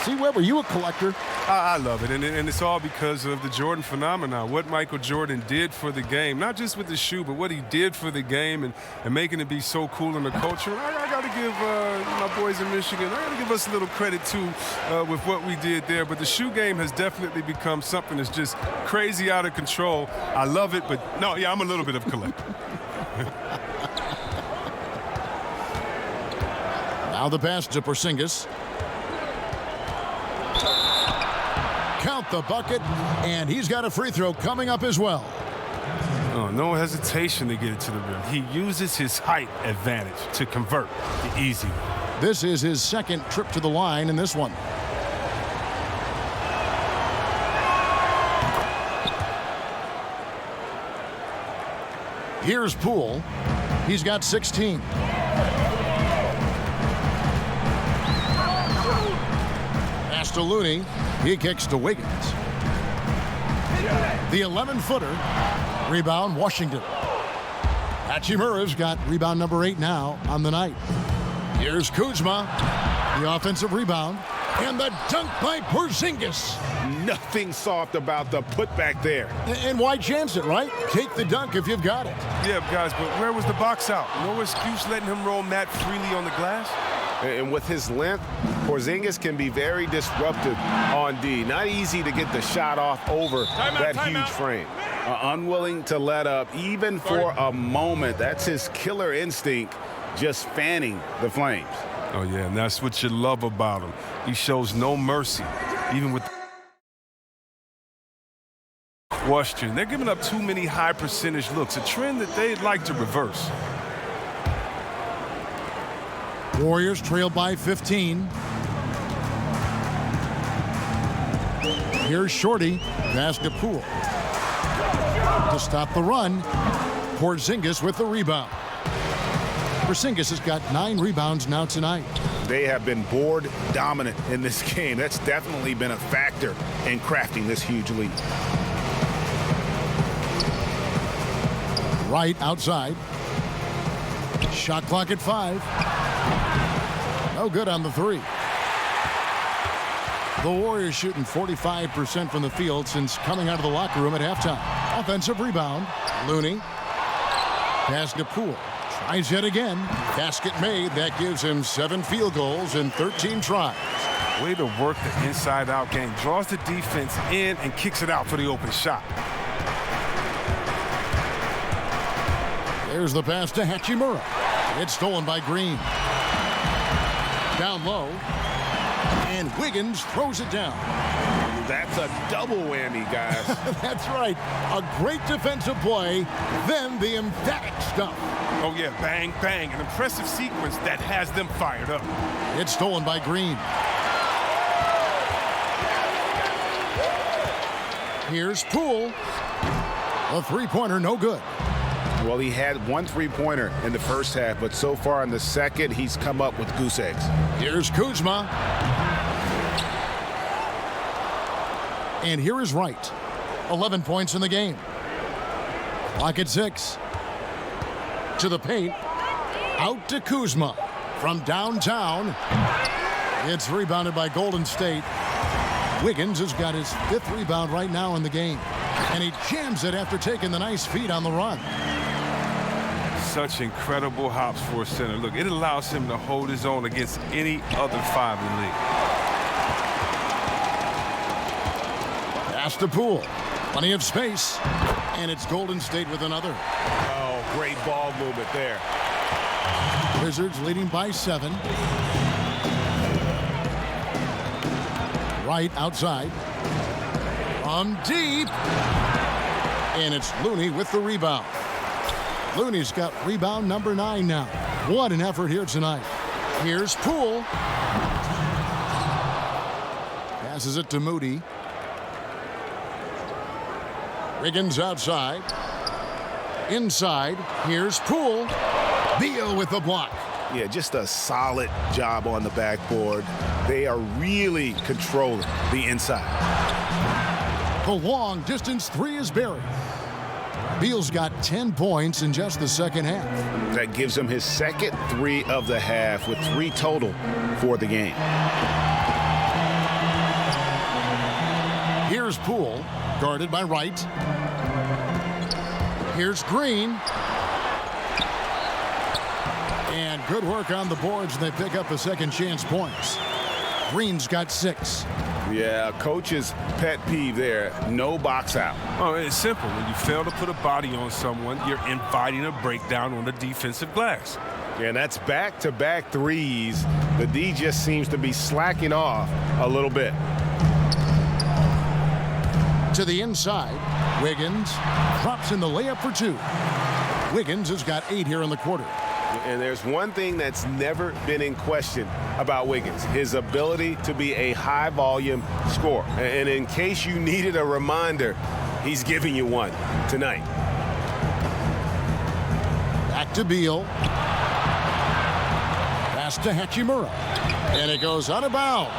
See, Webb, are you a collector? I love it, and it's all because of the Jordan phenomenon, what Michael Jordan did for the game, not just with the shoe, but what he did for the game and making it be so cool in the culture. I got to give my boys in Michigan, I got to give us a little credit, too, with what we did there. But the shoe game has definitely become something that's just crazy out of control. I love it, but no, yeah, I'm a little bit of a collector. Now the pass to Porzingis. Count the bucket, and he's got a free throw coming up as well. Oh, no hesitation to get it to the rim. He uses his height advantage to convert the easy. This is his second trip to the line in this one. Here's Poole. He's got 16. Pass to Looney. He kicks to Wiggins. The 11-footer. Rebound, Washington. Hachimura's got rebound number 8 now on the night. Here's Kuzma. The offensive rebound. And the dunk by Porzingis. Nothing soft about the putback there. And why chance it, right? Take the dunk if you've got it. Yeah, guys, but where was the box out? No excuse letting him roam that freely on the glass. And with his length, Porzingis can be very disruptive on D. Not easy to get the shot off over that huge frame. Unwilling to let up even for a moment. That's his killer instinct, just fanning the flames. Oh, yeah, and that's what you love about him. He shows no mercy, even with question. They're giving up too many high percentage looks, a trend that they'd like to reverse. Warriors trail by 15. Here's Shorty. Pass to Poole. To stop the run, Porzingis with the rebound. Porzingis has got 9 rebounds now tonight. They have been board dominant in this game. That's definitely been a factor in crafting this huge lead. Right outside. Shot clock at 5. No good on the 3. The Warriors shooting 45% from the field since coming out of the locker room at halftime. Offensive rebound. Looney. Pass to Poole. Tries yet again. Basket made. That gives him 7 field goals in 13 tries. Way to work the inside-out game. Draws the defense in and kicks it out for the open shot. There's the pass to Hachimura. It's stolen by Green. Down low. And Wiggins throws it down. That's a double whammy, guys. That's right. A great defensive play, then the emphatic stuff. Oh, yeah, bang, bang. An impressive sequence that has them fired up. It's stolen by Green. Here's Poole. A three-pointer, no good. Well, he had 1 3-pointer in the first half, but so far in the second, he's come up with goose eggs. Here's Kuzma. And here is Wright. 11 points in the game. Clock at 6. To the paint. Out to Kuzma. From downtown. It's rebounded by Golden State. Wiggins has got his 5th rebound right now in the game. And he jams it after taking the nice feed on the run. Such incredible hops for a center. Look, it allows him to hold his own against any other 5 in the league. Pass to Poole. Plenty of space. And it's Golden State with another. Oh, great ball movement there. Wizards leading by 7. Right outside. From deep. And it's Looney with the rebound. Looney's got rebound number 9 now. What an effort here tonight. Here's Poole. Passes it to Moody. Wiggins outside. Inside. Here's Poole. Beal with the block. Yeah, just a solid job on the backboard. They are really controlling the inside. The long distance 3 is buried. Beal's got 10 points in just the second half. That gives him his second 3 of the half with 3 total for the game. Here's Poole, guarded by Wright. Here's Green. And good work on the boards, and they pick up the second chance points. Green's got 6. Yeah, coach's pet peeve there. No box out. Oh, it's simple. When you fail to put a body on someone, you're inviting a breakdown on the defensive glass. Yeah, and that's back-to-back threes. The D just seems to be slacking off a little bit. To the inside, Wiggins drops in the layup for 2. Wiggins has got 8 here in the quarter. And there's one thing that's never been in question about Wiggins, his ability to be a high-volume scorer. And in case you needed a reminder, he's giving you one tonight. Back to Beal. Pass to Hachimura. And it goes out of bounds.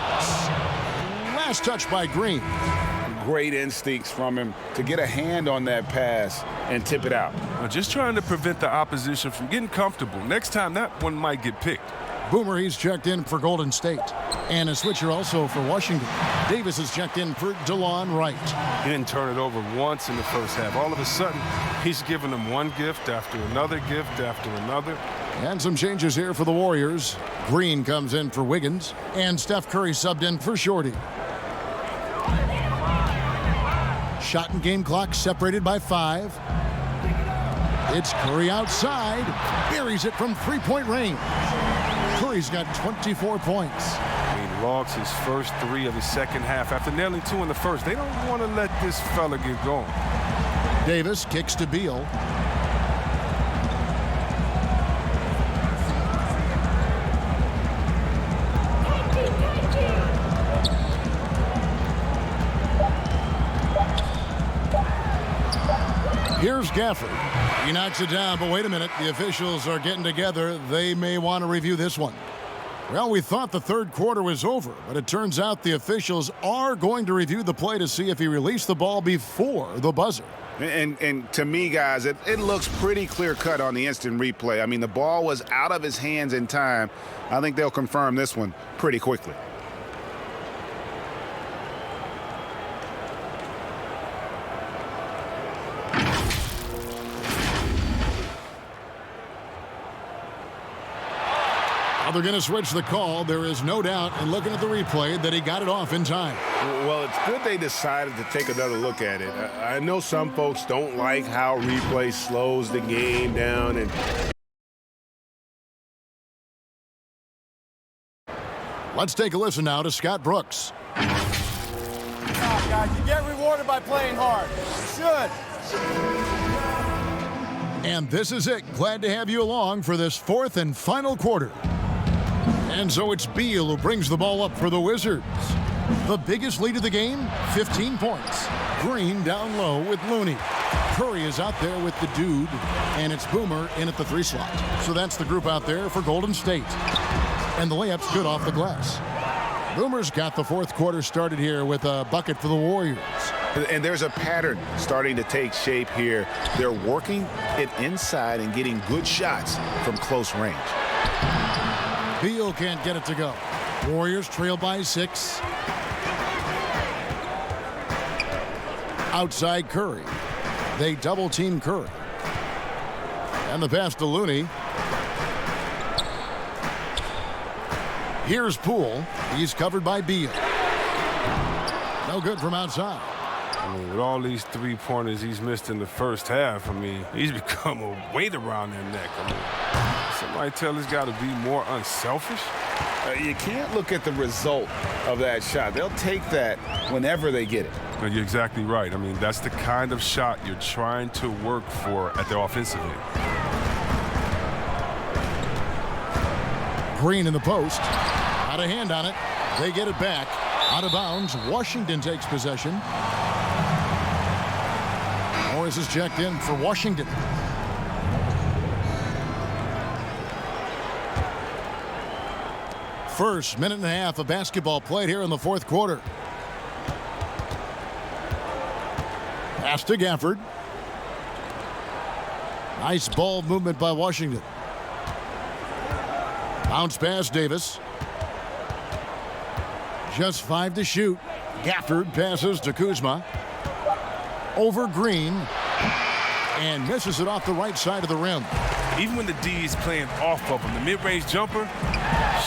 Last touch by Green. Great instincts from him to get a hand on that pass and tip it out. Just trying to prevent the opposition from getting comfortable. Next time, that one might get picked. Boomer, he's checked in for Golden State. And a switcher also for Washington. Davis is checked in for DeLon Wright. He didn't turn it over once in the first half. All of a sudden, he's giving them one gift after another gift after another. And some changes here for the Warriors. Green comes in for Wiggins. And Steph Curry subbed in for Shorty. Shot and game clock separated by 5. It's Curry outside. Buries it from three-point range. Curry's got 24 points. He logs his first 3 of the second half after nailing 2 in the first. They don't want to let this fella get going. Davis kicks to Beal. Here's Gafford. He knocks it down, but wait a minute. The officials are getting together. They may want to review this one. Well, we thought the third quarter was over, but it turns out the officials are going to review the play to see if he released the ball before the buzzer. And to me, guys, it looks pretty clear-cut on the instant replay. I mean, the ball was out of his hands in time. I think they'll confirm this one pretty quickly. They're going to switch the call. There is no doubt in looking at the replay that he got it off in time. Well, it's good they decided to take another look at it. I know some folks don't like how replay slows the game down. And let's take a listen now to Scott Brooks. Guys, you get rewarded by playing hard. You should. And this is it. Glad to have you along for this fourth and final quarter. And so it's Beal who brings the ball up for the Wizards. The biggest lead of the game, 15 points. Green down low with Looney. Curry is out there with the dude, and it's Boomer in at the 3 slot. So that's the group out there for Golden State. And the layup's good off the glass. Boomer's got the fourth quarter started here with a bucket for the Warriors. And there's a pattern starting to take shape here. They're working it inside and getting good shots from close range. Beal can't get it to go. Warriors trail by 6. Outside Curry. They double team Curry. And the pass to Looney. Here's Poole. He's covered by Beal. No good from outside. I mean, with all these 3-pointers he's missed in the first half, I mean, he's become a weight around their neck. I mean, somebody tell this guy to be more unselfish. You can't look at the result of that shot. They'll take that whenever they get it. But you're exactly right. I mean, that's the kind of shot you're trying to work for at the offensive end. Green in the post. Out of hand on it. They get it back. Out of bounds. Washington takes possession. Morris is checked in for Washington. First minute and a half of basketball played here in the fourth quarter. Pass to Gafford. Nice ball movement by Washington. Bounce pass Davis. Just 5 to shoot. Gafford passes to Kuzma. Over Green. And misses it off the right side of the rim. Even when the D is playing off of him, the mid-range jumper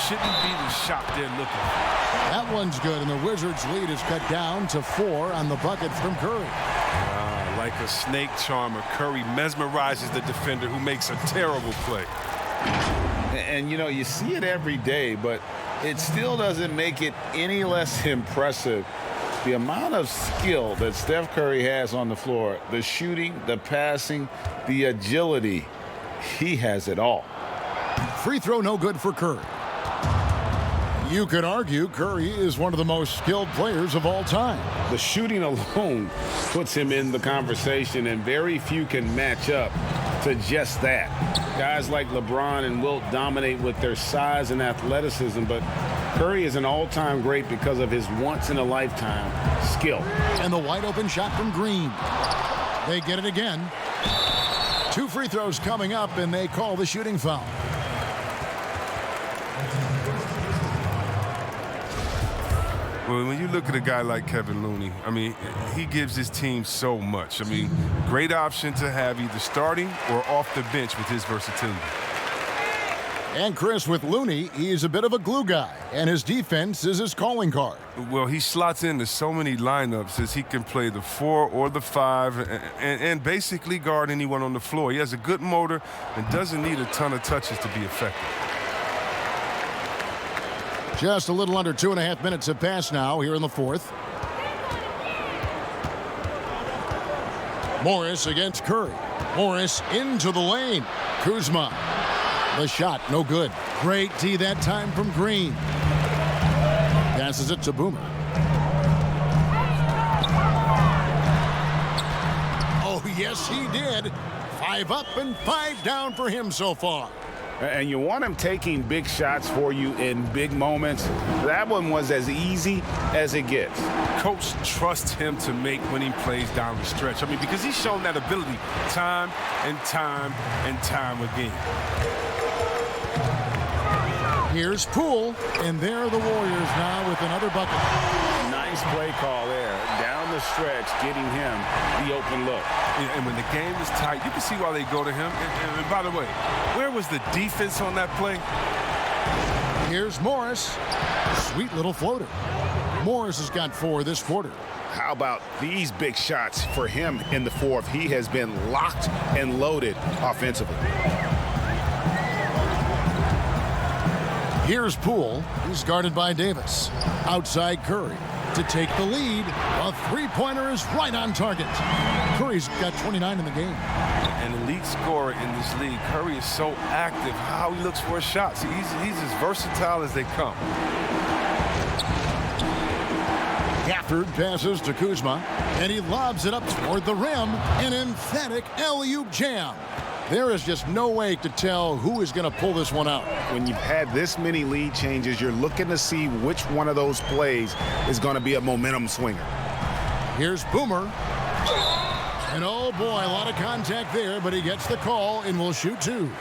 shouldn't be the shot they're looking for. That one's good, and the Wizards' lead is cut down to 4 on the bucket from Curry. Like a snake charmer, Curry mesmerizes the defender who makes a terrible play. And you know, you see it every day, but it still doesn't make it any less impressive. The amount of skill that Steph Curry has on the floor, the shooting, the passing, the agility, he has it all. Free throw no good for Curry. You could argue Curry is one of the most skilled players of all time. The shooting alone puts him in the conversation, and very few can match up to just that. Guys like LeBron and Wilt dominate with their size and athleticism, but Curry is an all-time great because of his once-in-a-lifetime skill. And the wide-open shot from Green. They get it again. 2 free throws coming up, and they call the shooting foul. Well, when you look at a guy like Kevin Looney, I mean, he gives his team so much. I mean, great option to have either starting or off the bench with his versatility. And Chris, with Looney, he's a bit of a glue guy, and his defense is his calling card. Well, he slots into so many lineups as he can play the 4 or the 5 and basically guard anyone on the floor. He has a good motor and doesn't need a ton of touches to be effective. Just a little under 2.5 minutes have passed now here in the fourth. Morris against Curry. Morris into the lane. Kuzma. The shot, no good. Great D that time from Green. Passes it to Boomer. Oh, yes, he did. 5 up and 5 down for him so far. And you want him taking big shots for you in big moments. That one was as easy as it gets. Coach trusts him to make winning plays down the stretch. I mean, because he's shown that ability time and time and time again. Here's Poole, and there are the Warriors now with another bucket. Nice play call there. Down the stretch, getting him the open look. And when the game is tight, you can see why they go to him. And by the way, where was the defense on that play? Here's Morris. Sweet little floater. Morris has got 4 this quarter. How about these big shots for him in the fourth? He has been locked and loaded offensively. Here's Poole. He's guarded by Davis. Outside Curry to take the lead. A three-pointer is right on target. Curry's got 29 in the game. An elite scorer in this league. Curry is so active. How he looks for his shots. He's as versatile as they come. Gafford passes to Kuzma, and he lobs it up toward the rim. An emphatic alley-oop jam. There is just no way to tell who is going to pull this one out. When you've had this many lead changes, you're looking to see which one of those plays is going to be a momentum swinger. Here's Boomer. And oh boy, a lot of contact there, but he gets the call and will shoot 2.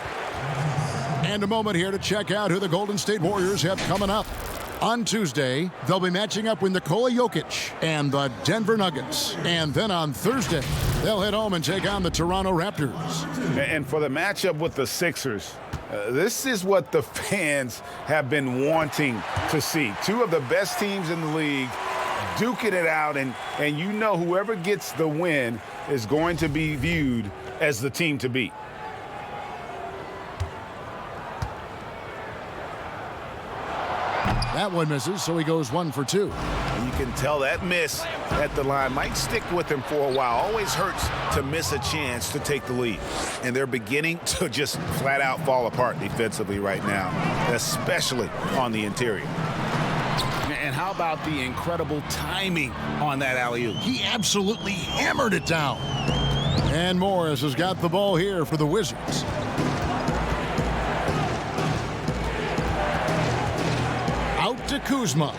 And a moment here to check out who the Golden State Warriors have coming up. On Tuesday, they'll be matching up with Nikola Jokic and the Denver Nuggets. And then on Thursday, they'll head home and take on the Toronto Raptors. And for the matchup with the Sixers, this is what the fans have been wanting to see. 2 of the best teams in the league duking it out, and you know whoever gets the win is going to be viewed as the team to beat. That one misses, so he goes 1 for 2. And you can tell that miss at the line might stick with him for a while. Always hurts to miss a chance to take the lead. And they're beginning to just flat out fall apart defensively right now, especially on the interior. And how about the incredible timing on that alley-oop? He absolutely hammered it down. And Morris has got the ball here for the Wizards. Out to Kuzma.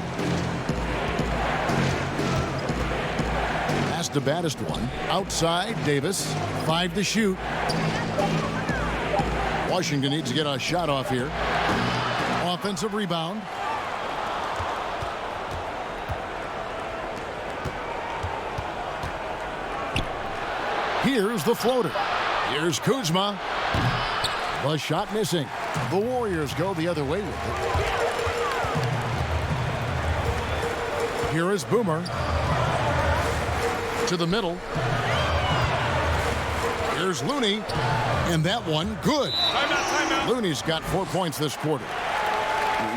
That's the baddest one. Outside, Davis. 5 to shoot. Washington needs to get a shot off here. Offensive rebound. Here's the floater. Here's Kuzma. The shot missing. The Warriors go the other way with it. Here is Boomer. To the middle. Here's Looney, and that one good. Timeout. Looney's got 4 points this quarter.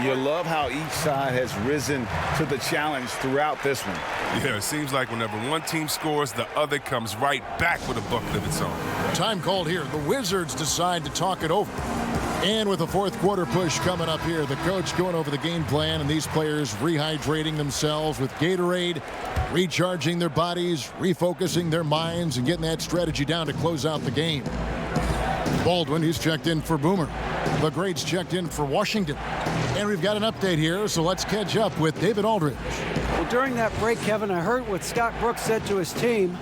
You love how each side has risen to the challenge throughout this one. Yeah, it seems like whenever one team scores, the other comes right back with a bucket of its own. Time called here. The Wizards decide to talk it over. And with the fourth quarter push coming up here, the coach going over the game plan and these players rehydrating themselves with Gatorade, recharging their bodies, refocusing their minds, and getting that strategy down to close out the game. Baldwin, he's checked in for Boomer. The Greats checked in for Washington. And we've got an update here, so let's catch up with David Aldridge. Well, during that break, Kevin, I heard what Scott Brooks said to his team.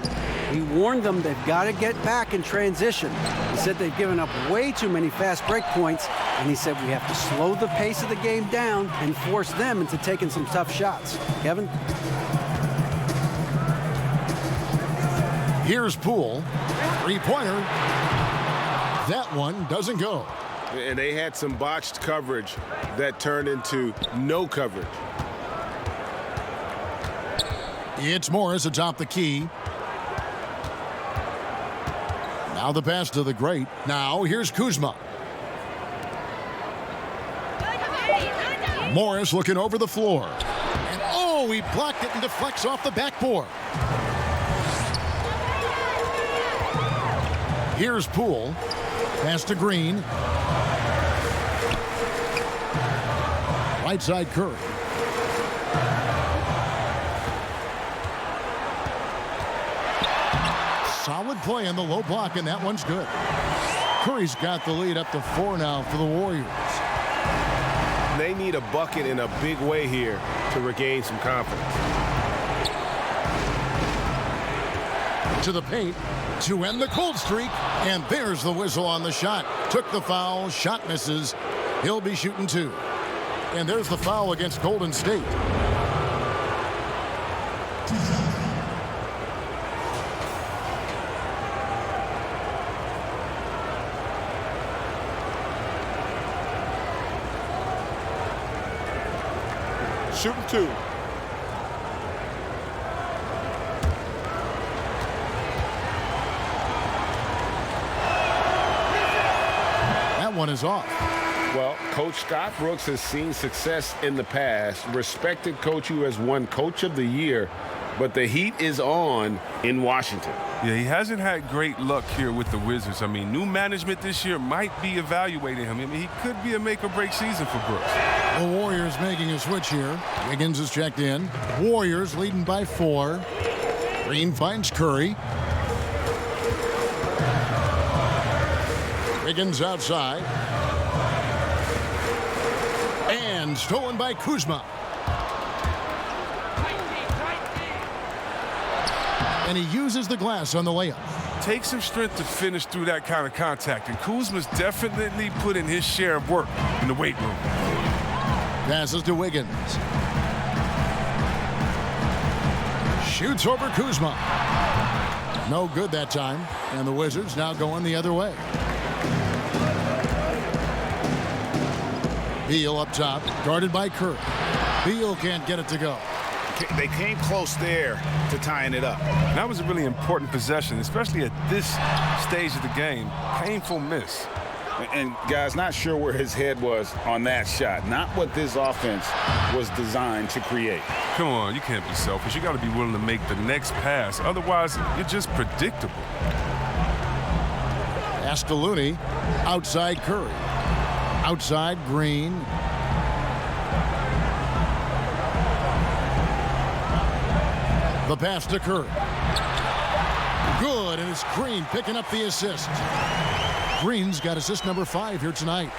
He warned them they've got to get back in transition. He said they've given up way too many fast break points, and he said we have to slow the pace of the game down and force them into taking some tough shots. Kevin? Here's Poole. Three-pointer. That one doesn't go. And they had some botched coverage that turned into no coverage. It's Morris atop the key. Now the pass to the Great. Now here's Kuzma. Morris looking over the floor. And oh, he blocked it and deflects off the backboard. Here's Poole. Pass to Green. Right side Curry. Solid play in the low block, and that one's good. Curry's got the lead up to 4 now for the Warriors. They need a bucket in a big way here to regain some confidence. To the paint to end the cold streak, and there's the whistle on the shot. Took the foul, shot misses. He'll be shooting 2. And there's the foul against Golden State. Shooting 2. That one is off. Well, Coach Scott Brooks has seen success in the past, respected coach who has won Coach of the Year, but the heat is on in Washington. Yeah, he hasn't had great luck here with the Wizards. I mean, new management this year might be evaluating him. I mean, he could be a make-or-break season for Brooks. The Warriors making a switch here. Wiggins is checked in. Warriors leading by 4. Green finds Curry. Wiggins outside. And stolen by Kuzma. And he uses the glass on the layup. Takes some strength to finish through that kind of contact, and Kuzma's definitely put in his share of work in the weight room. Passes to Wiggins. Shoots over Kuzma. No good that time. And the Wizards now going the other way. Beal up top, guarded by Curry. Beal can't get it to go. They came close there to tying it up. That was a really important possession, especially at this stage of the game. Painful miss. And guys, not sure where his head was on that shot. Not what this offense was designed to create. Come on, you can't be selfish. You got to be willing to make the next pass. Otherwise, you're just predictable. Pass to Looney. Outside Curry. Outside Green. The pass to Curry. Good, and it's Green picking up the assist. Green's got assist number 5 here tonight.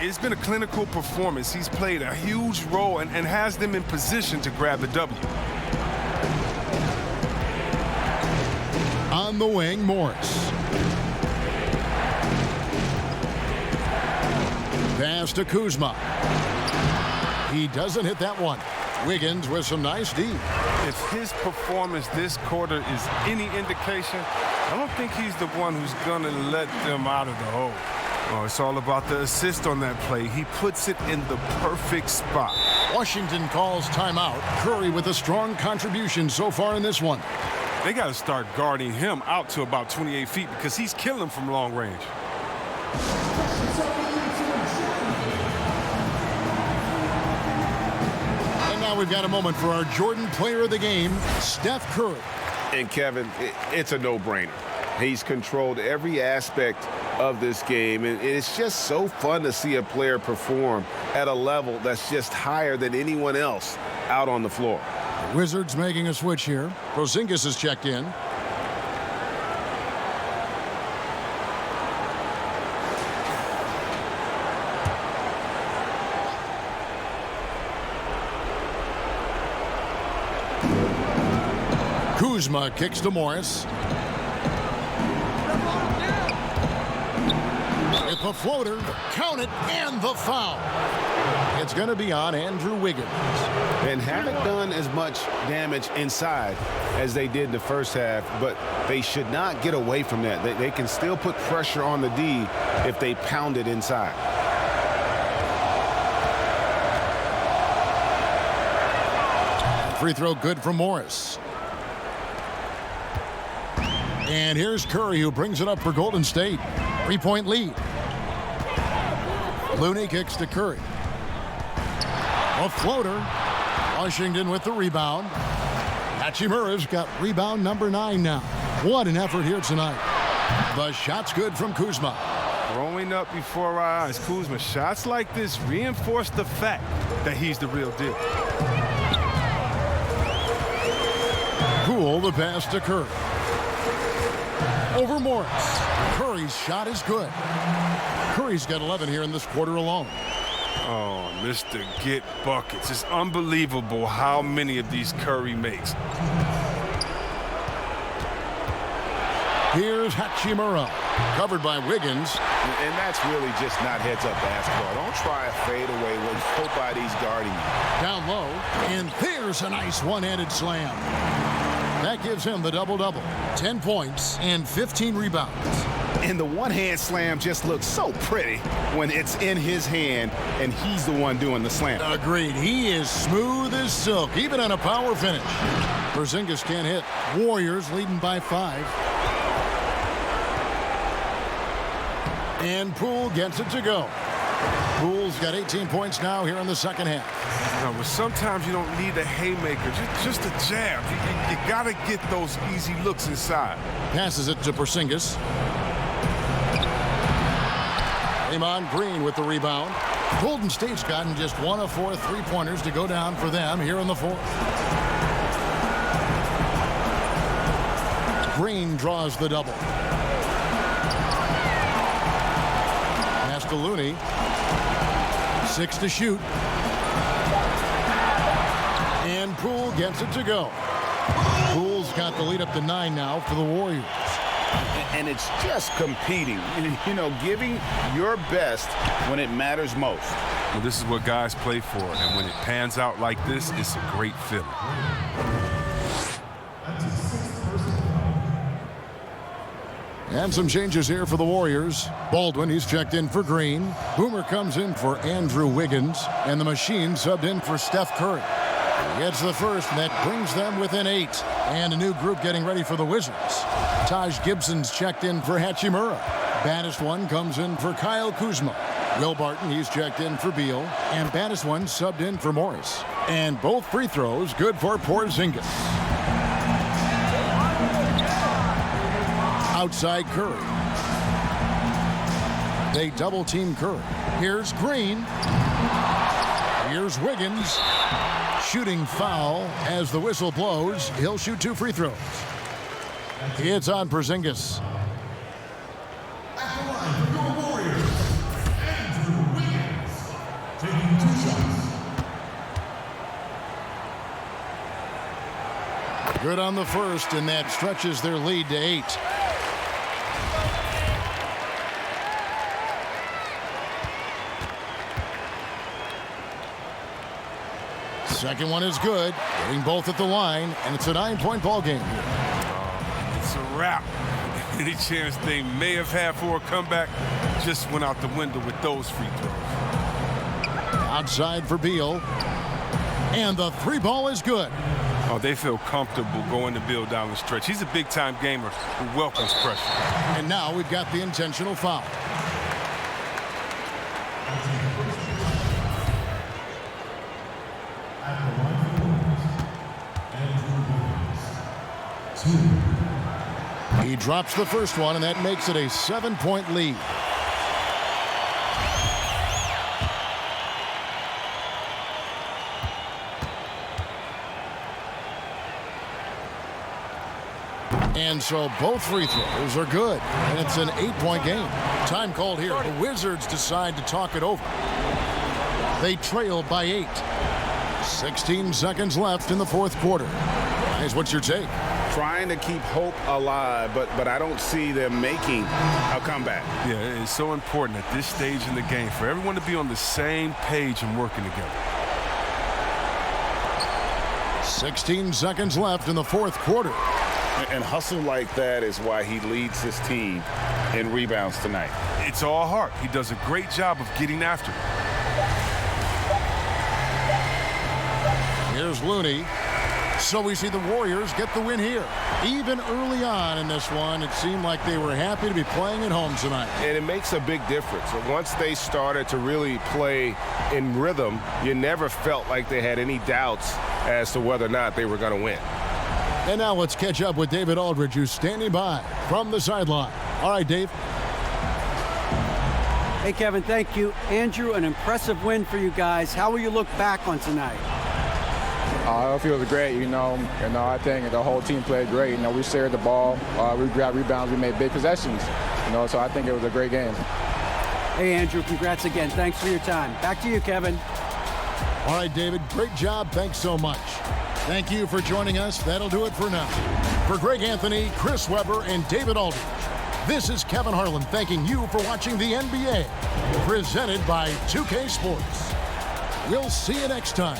It's been a clinical performance. He's played a huge role and has them in position to grab the W. On the wing, Morris. Pass to Kuzma. He doesn't hit that one. Wiggins with some nice D. If his performance this quarter is any indication, I don't think he's the one who's going to let them out of the hole. Oh, it's all about the assist on that play. He puts it in the perfect spot. Washington calls timeout. Curry with a strong contribution so far in this one. They got to start guarding him out to about 28 feet because he's killing them from long range. And now we've got a moment for our Jordan Player of the Game, Steph Curry. And Kevin, it's a no-brainer. He's controlled every aspect of this game, and it's just so fun to see a player perform at a level that's just higher than anyone else out on the floor. The Wizards making a switch here. Porzingis is checked in. Kuzma kicks to Morris. With the floater, count it, and the foul. It's going to be on Andrew Wiggins. And haven't done as much damage inside as they did in the first half, but they should not get away from that. They can still put pressure on the D if they pound it inside. Free throw good from Morris. And here's Curry, who brings it up for Golden State. 3-point lead. Looney kicks to Curry. A floater. Washington with the rebound. Hachimura's got rebound number 9 now. What an effort here tonight. The shot's good from Kuzma. Growing up before our eyes, Kuzma, shots like this reinforce the fact that he's the real deal. Poole the pass to Curry. Over Morris. Curry's shot is good. Curry's got 11 here in this quarter alone. Oh, Mr. Get Buckets. It's unbelievable how many of these Curry makes. Here's Hachimura. Covered by Wiggins. And that's really just not heads-up basketball. Don't try a fadeaway when nobody's guarding you. Down low. And there's a nice one-handed slam. That gives him the double-double. 10 points and 15 rebounds. And the one-hand slam just looks so pretty when it's in his hand and he's the one doing the slam. Agreed. He is smooth as silk, even on a power finish. Porzingis can't hit. Warriors leading by 5. And Poole gets it to go. Poole's got 18 points now here in the second half. No, but sometimes you don't need a haymaker, just a jab. You got to get those easy looks inside. Passes it to Porzingis. Draymond Green with the rebound. Golden State's gotten just 1 of 4 3-pointers to go down for them here in the fourth. Green draws the double. Pass to Looney. 6 to shoot. And Poole gets it to go. Poole's got the lead up to 9 now for the Warriors. And it's just competing, you know, giving your best when it matters most. Well, this is what guys play for, and when it pans out like this, it's a great feeling. And some changes here for the Warriors. Baldwin, he's checked in for Green. Boomer comes in for Andrew Wiggins. And the Machine subbed in for Steph Curry. He gets the first, and that brings them within 8. And a new group getting ready for the Wizards. Taj Gibson's checked in for Hachimura. Baddest one comes in for Kyle Kuzma. Will Barton, he's checked in for Beal. And baddest one subbed in for Morris. And both free throws good for Porzingis. Outside Curry. They double team Curry. Here's Green. Here's Wiggins. Shooting foul as the whistle blows. He'll shoot 2 free throws. It's on Porzingis. Good on the first, and that stretches their lead to 8. Second one is good. Getting both at the line, and it's a 9-point ball game here. It's a wrap. Any chance they may have had for a comeback just went out the window with those free throws. Outside for Beal. And the 3 ball is good. Oh, they feel comfortable going to Bill down the stretch. He's a big-time gamer who welcomes pressure. And now we've got the intentional foul. He drops the first one, and that makes it a 7-point lead. And so both free throws are good, and it's an 8-point game. Time called here. The Wizards decide to talk it over. They trail by 8. 16 seconds left in the fourth quarter. Guys, what's your take? Trying to keep hope alive, but I don't see them making a comeback. Yeah, it's so important at this stage in the game for everyone to be on the same page and working together. 16 seconds left in the fourth quarter. And hustle like that is why he leads his team in rebounds tonight. It's all heart. He does a great job of getting after it. Here's Looney. So we see the Warriors get the win here. Even early on in this one, it seemed like they were happy to be playing at home tonight. And it makes a big difference. Once they started to really play in rhythm, you never felt like they had any doubts as to whether or not they were going to win. And now let's catch up with David Aldridge, who's standing by from the sideline. All right, Dave. Hey, Kevin, thank you. Andrew, an impressive win for you guys. How will you look back on tonight? It feels great, I think the whole team played great. We shared the ball, we grabbed rebounds, we made big possessions, so I think it was a great game. Hey, Andrew, congrats again. Thanks for your time. Back to you, Kevin. All right, David, great job. Thanks so much. Thank you for joining us. That'll do it for now. For Greg Anthony, Chris Webber, and David Aldridge, this is Kevin Harlan thanking you for watching the NBA, presented by 2K Sports. We'll see you next time.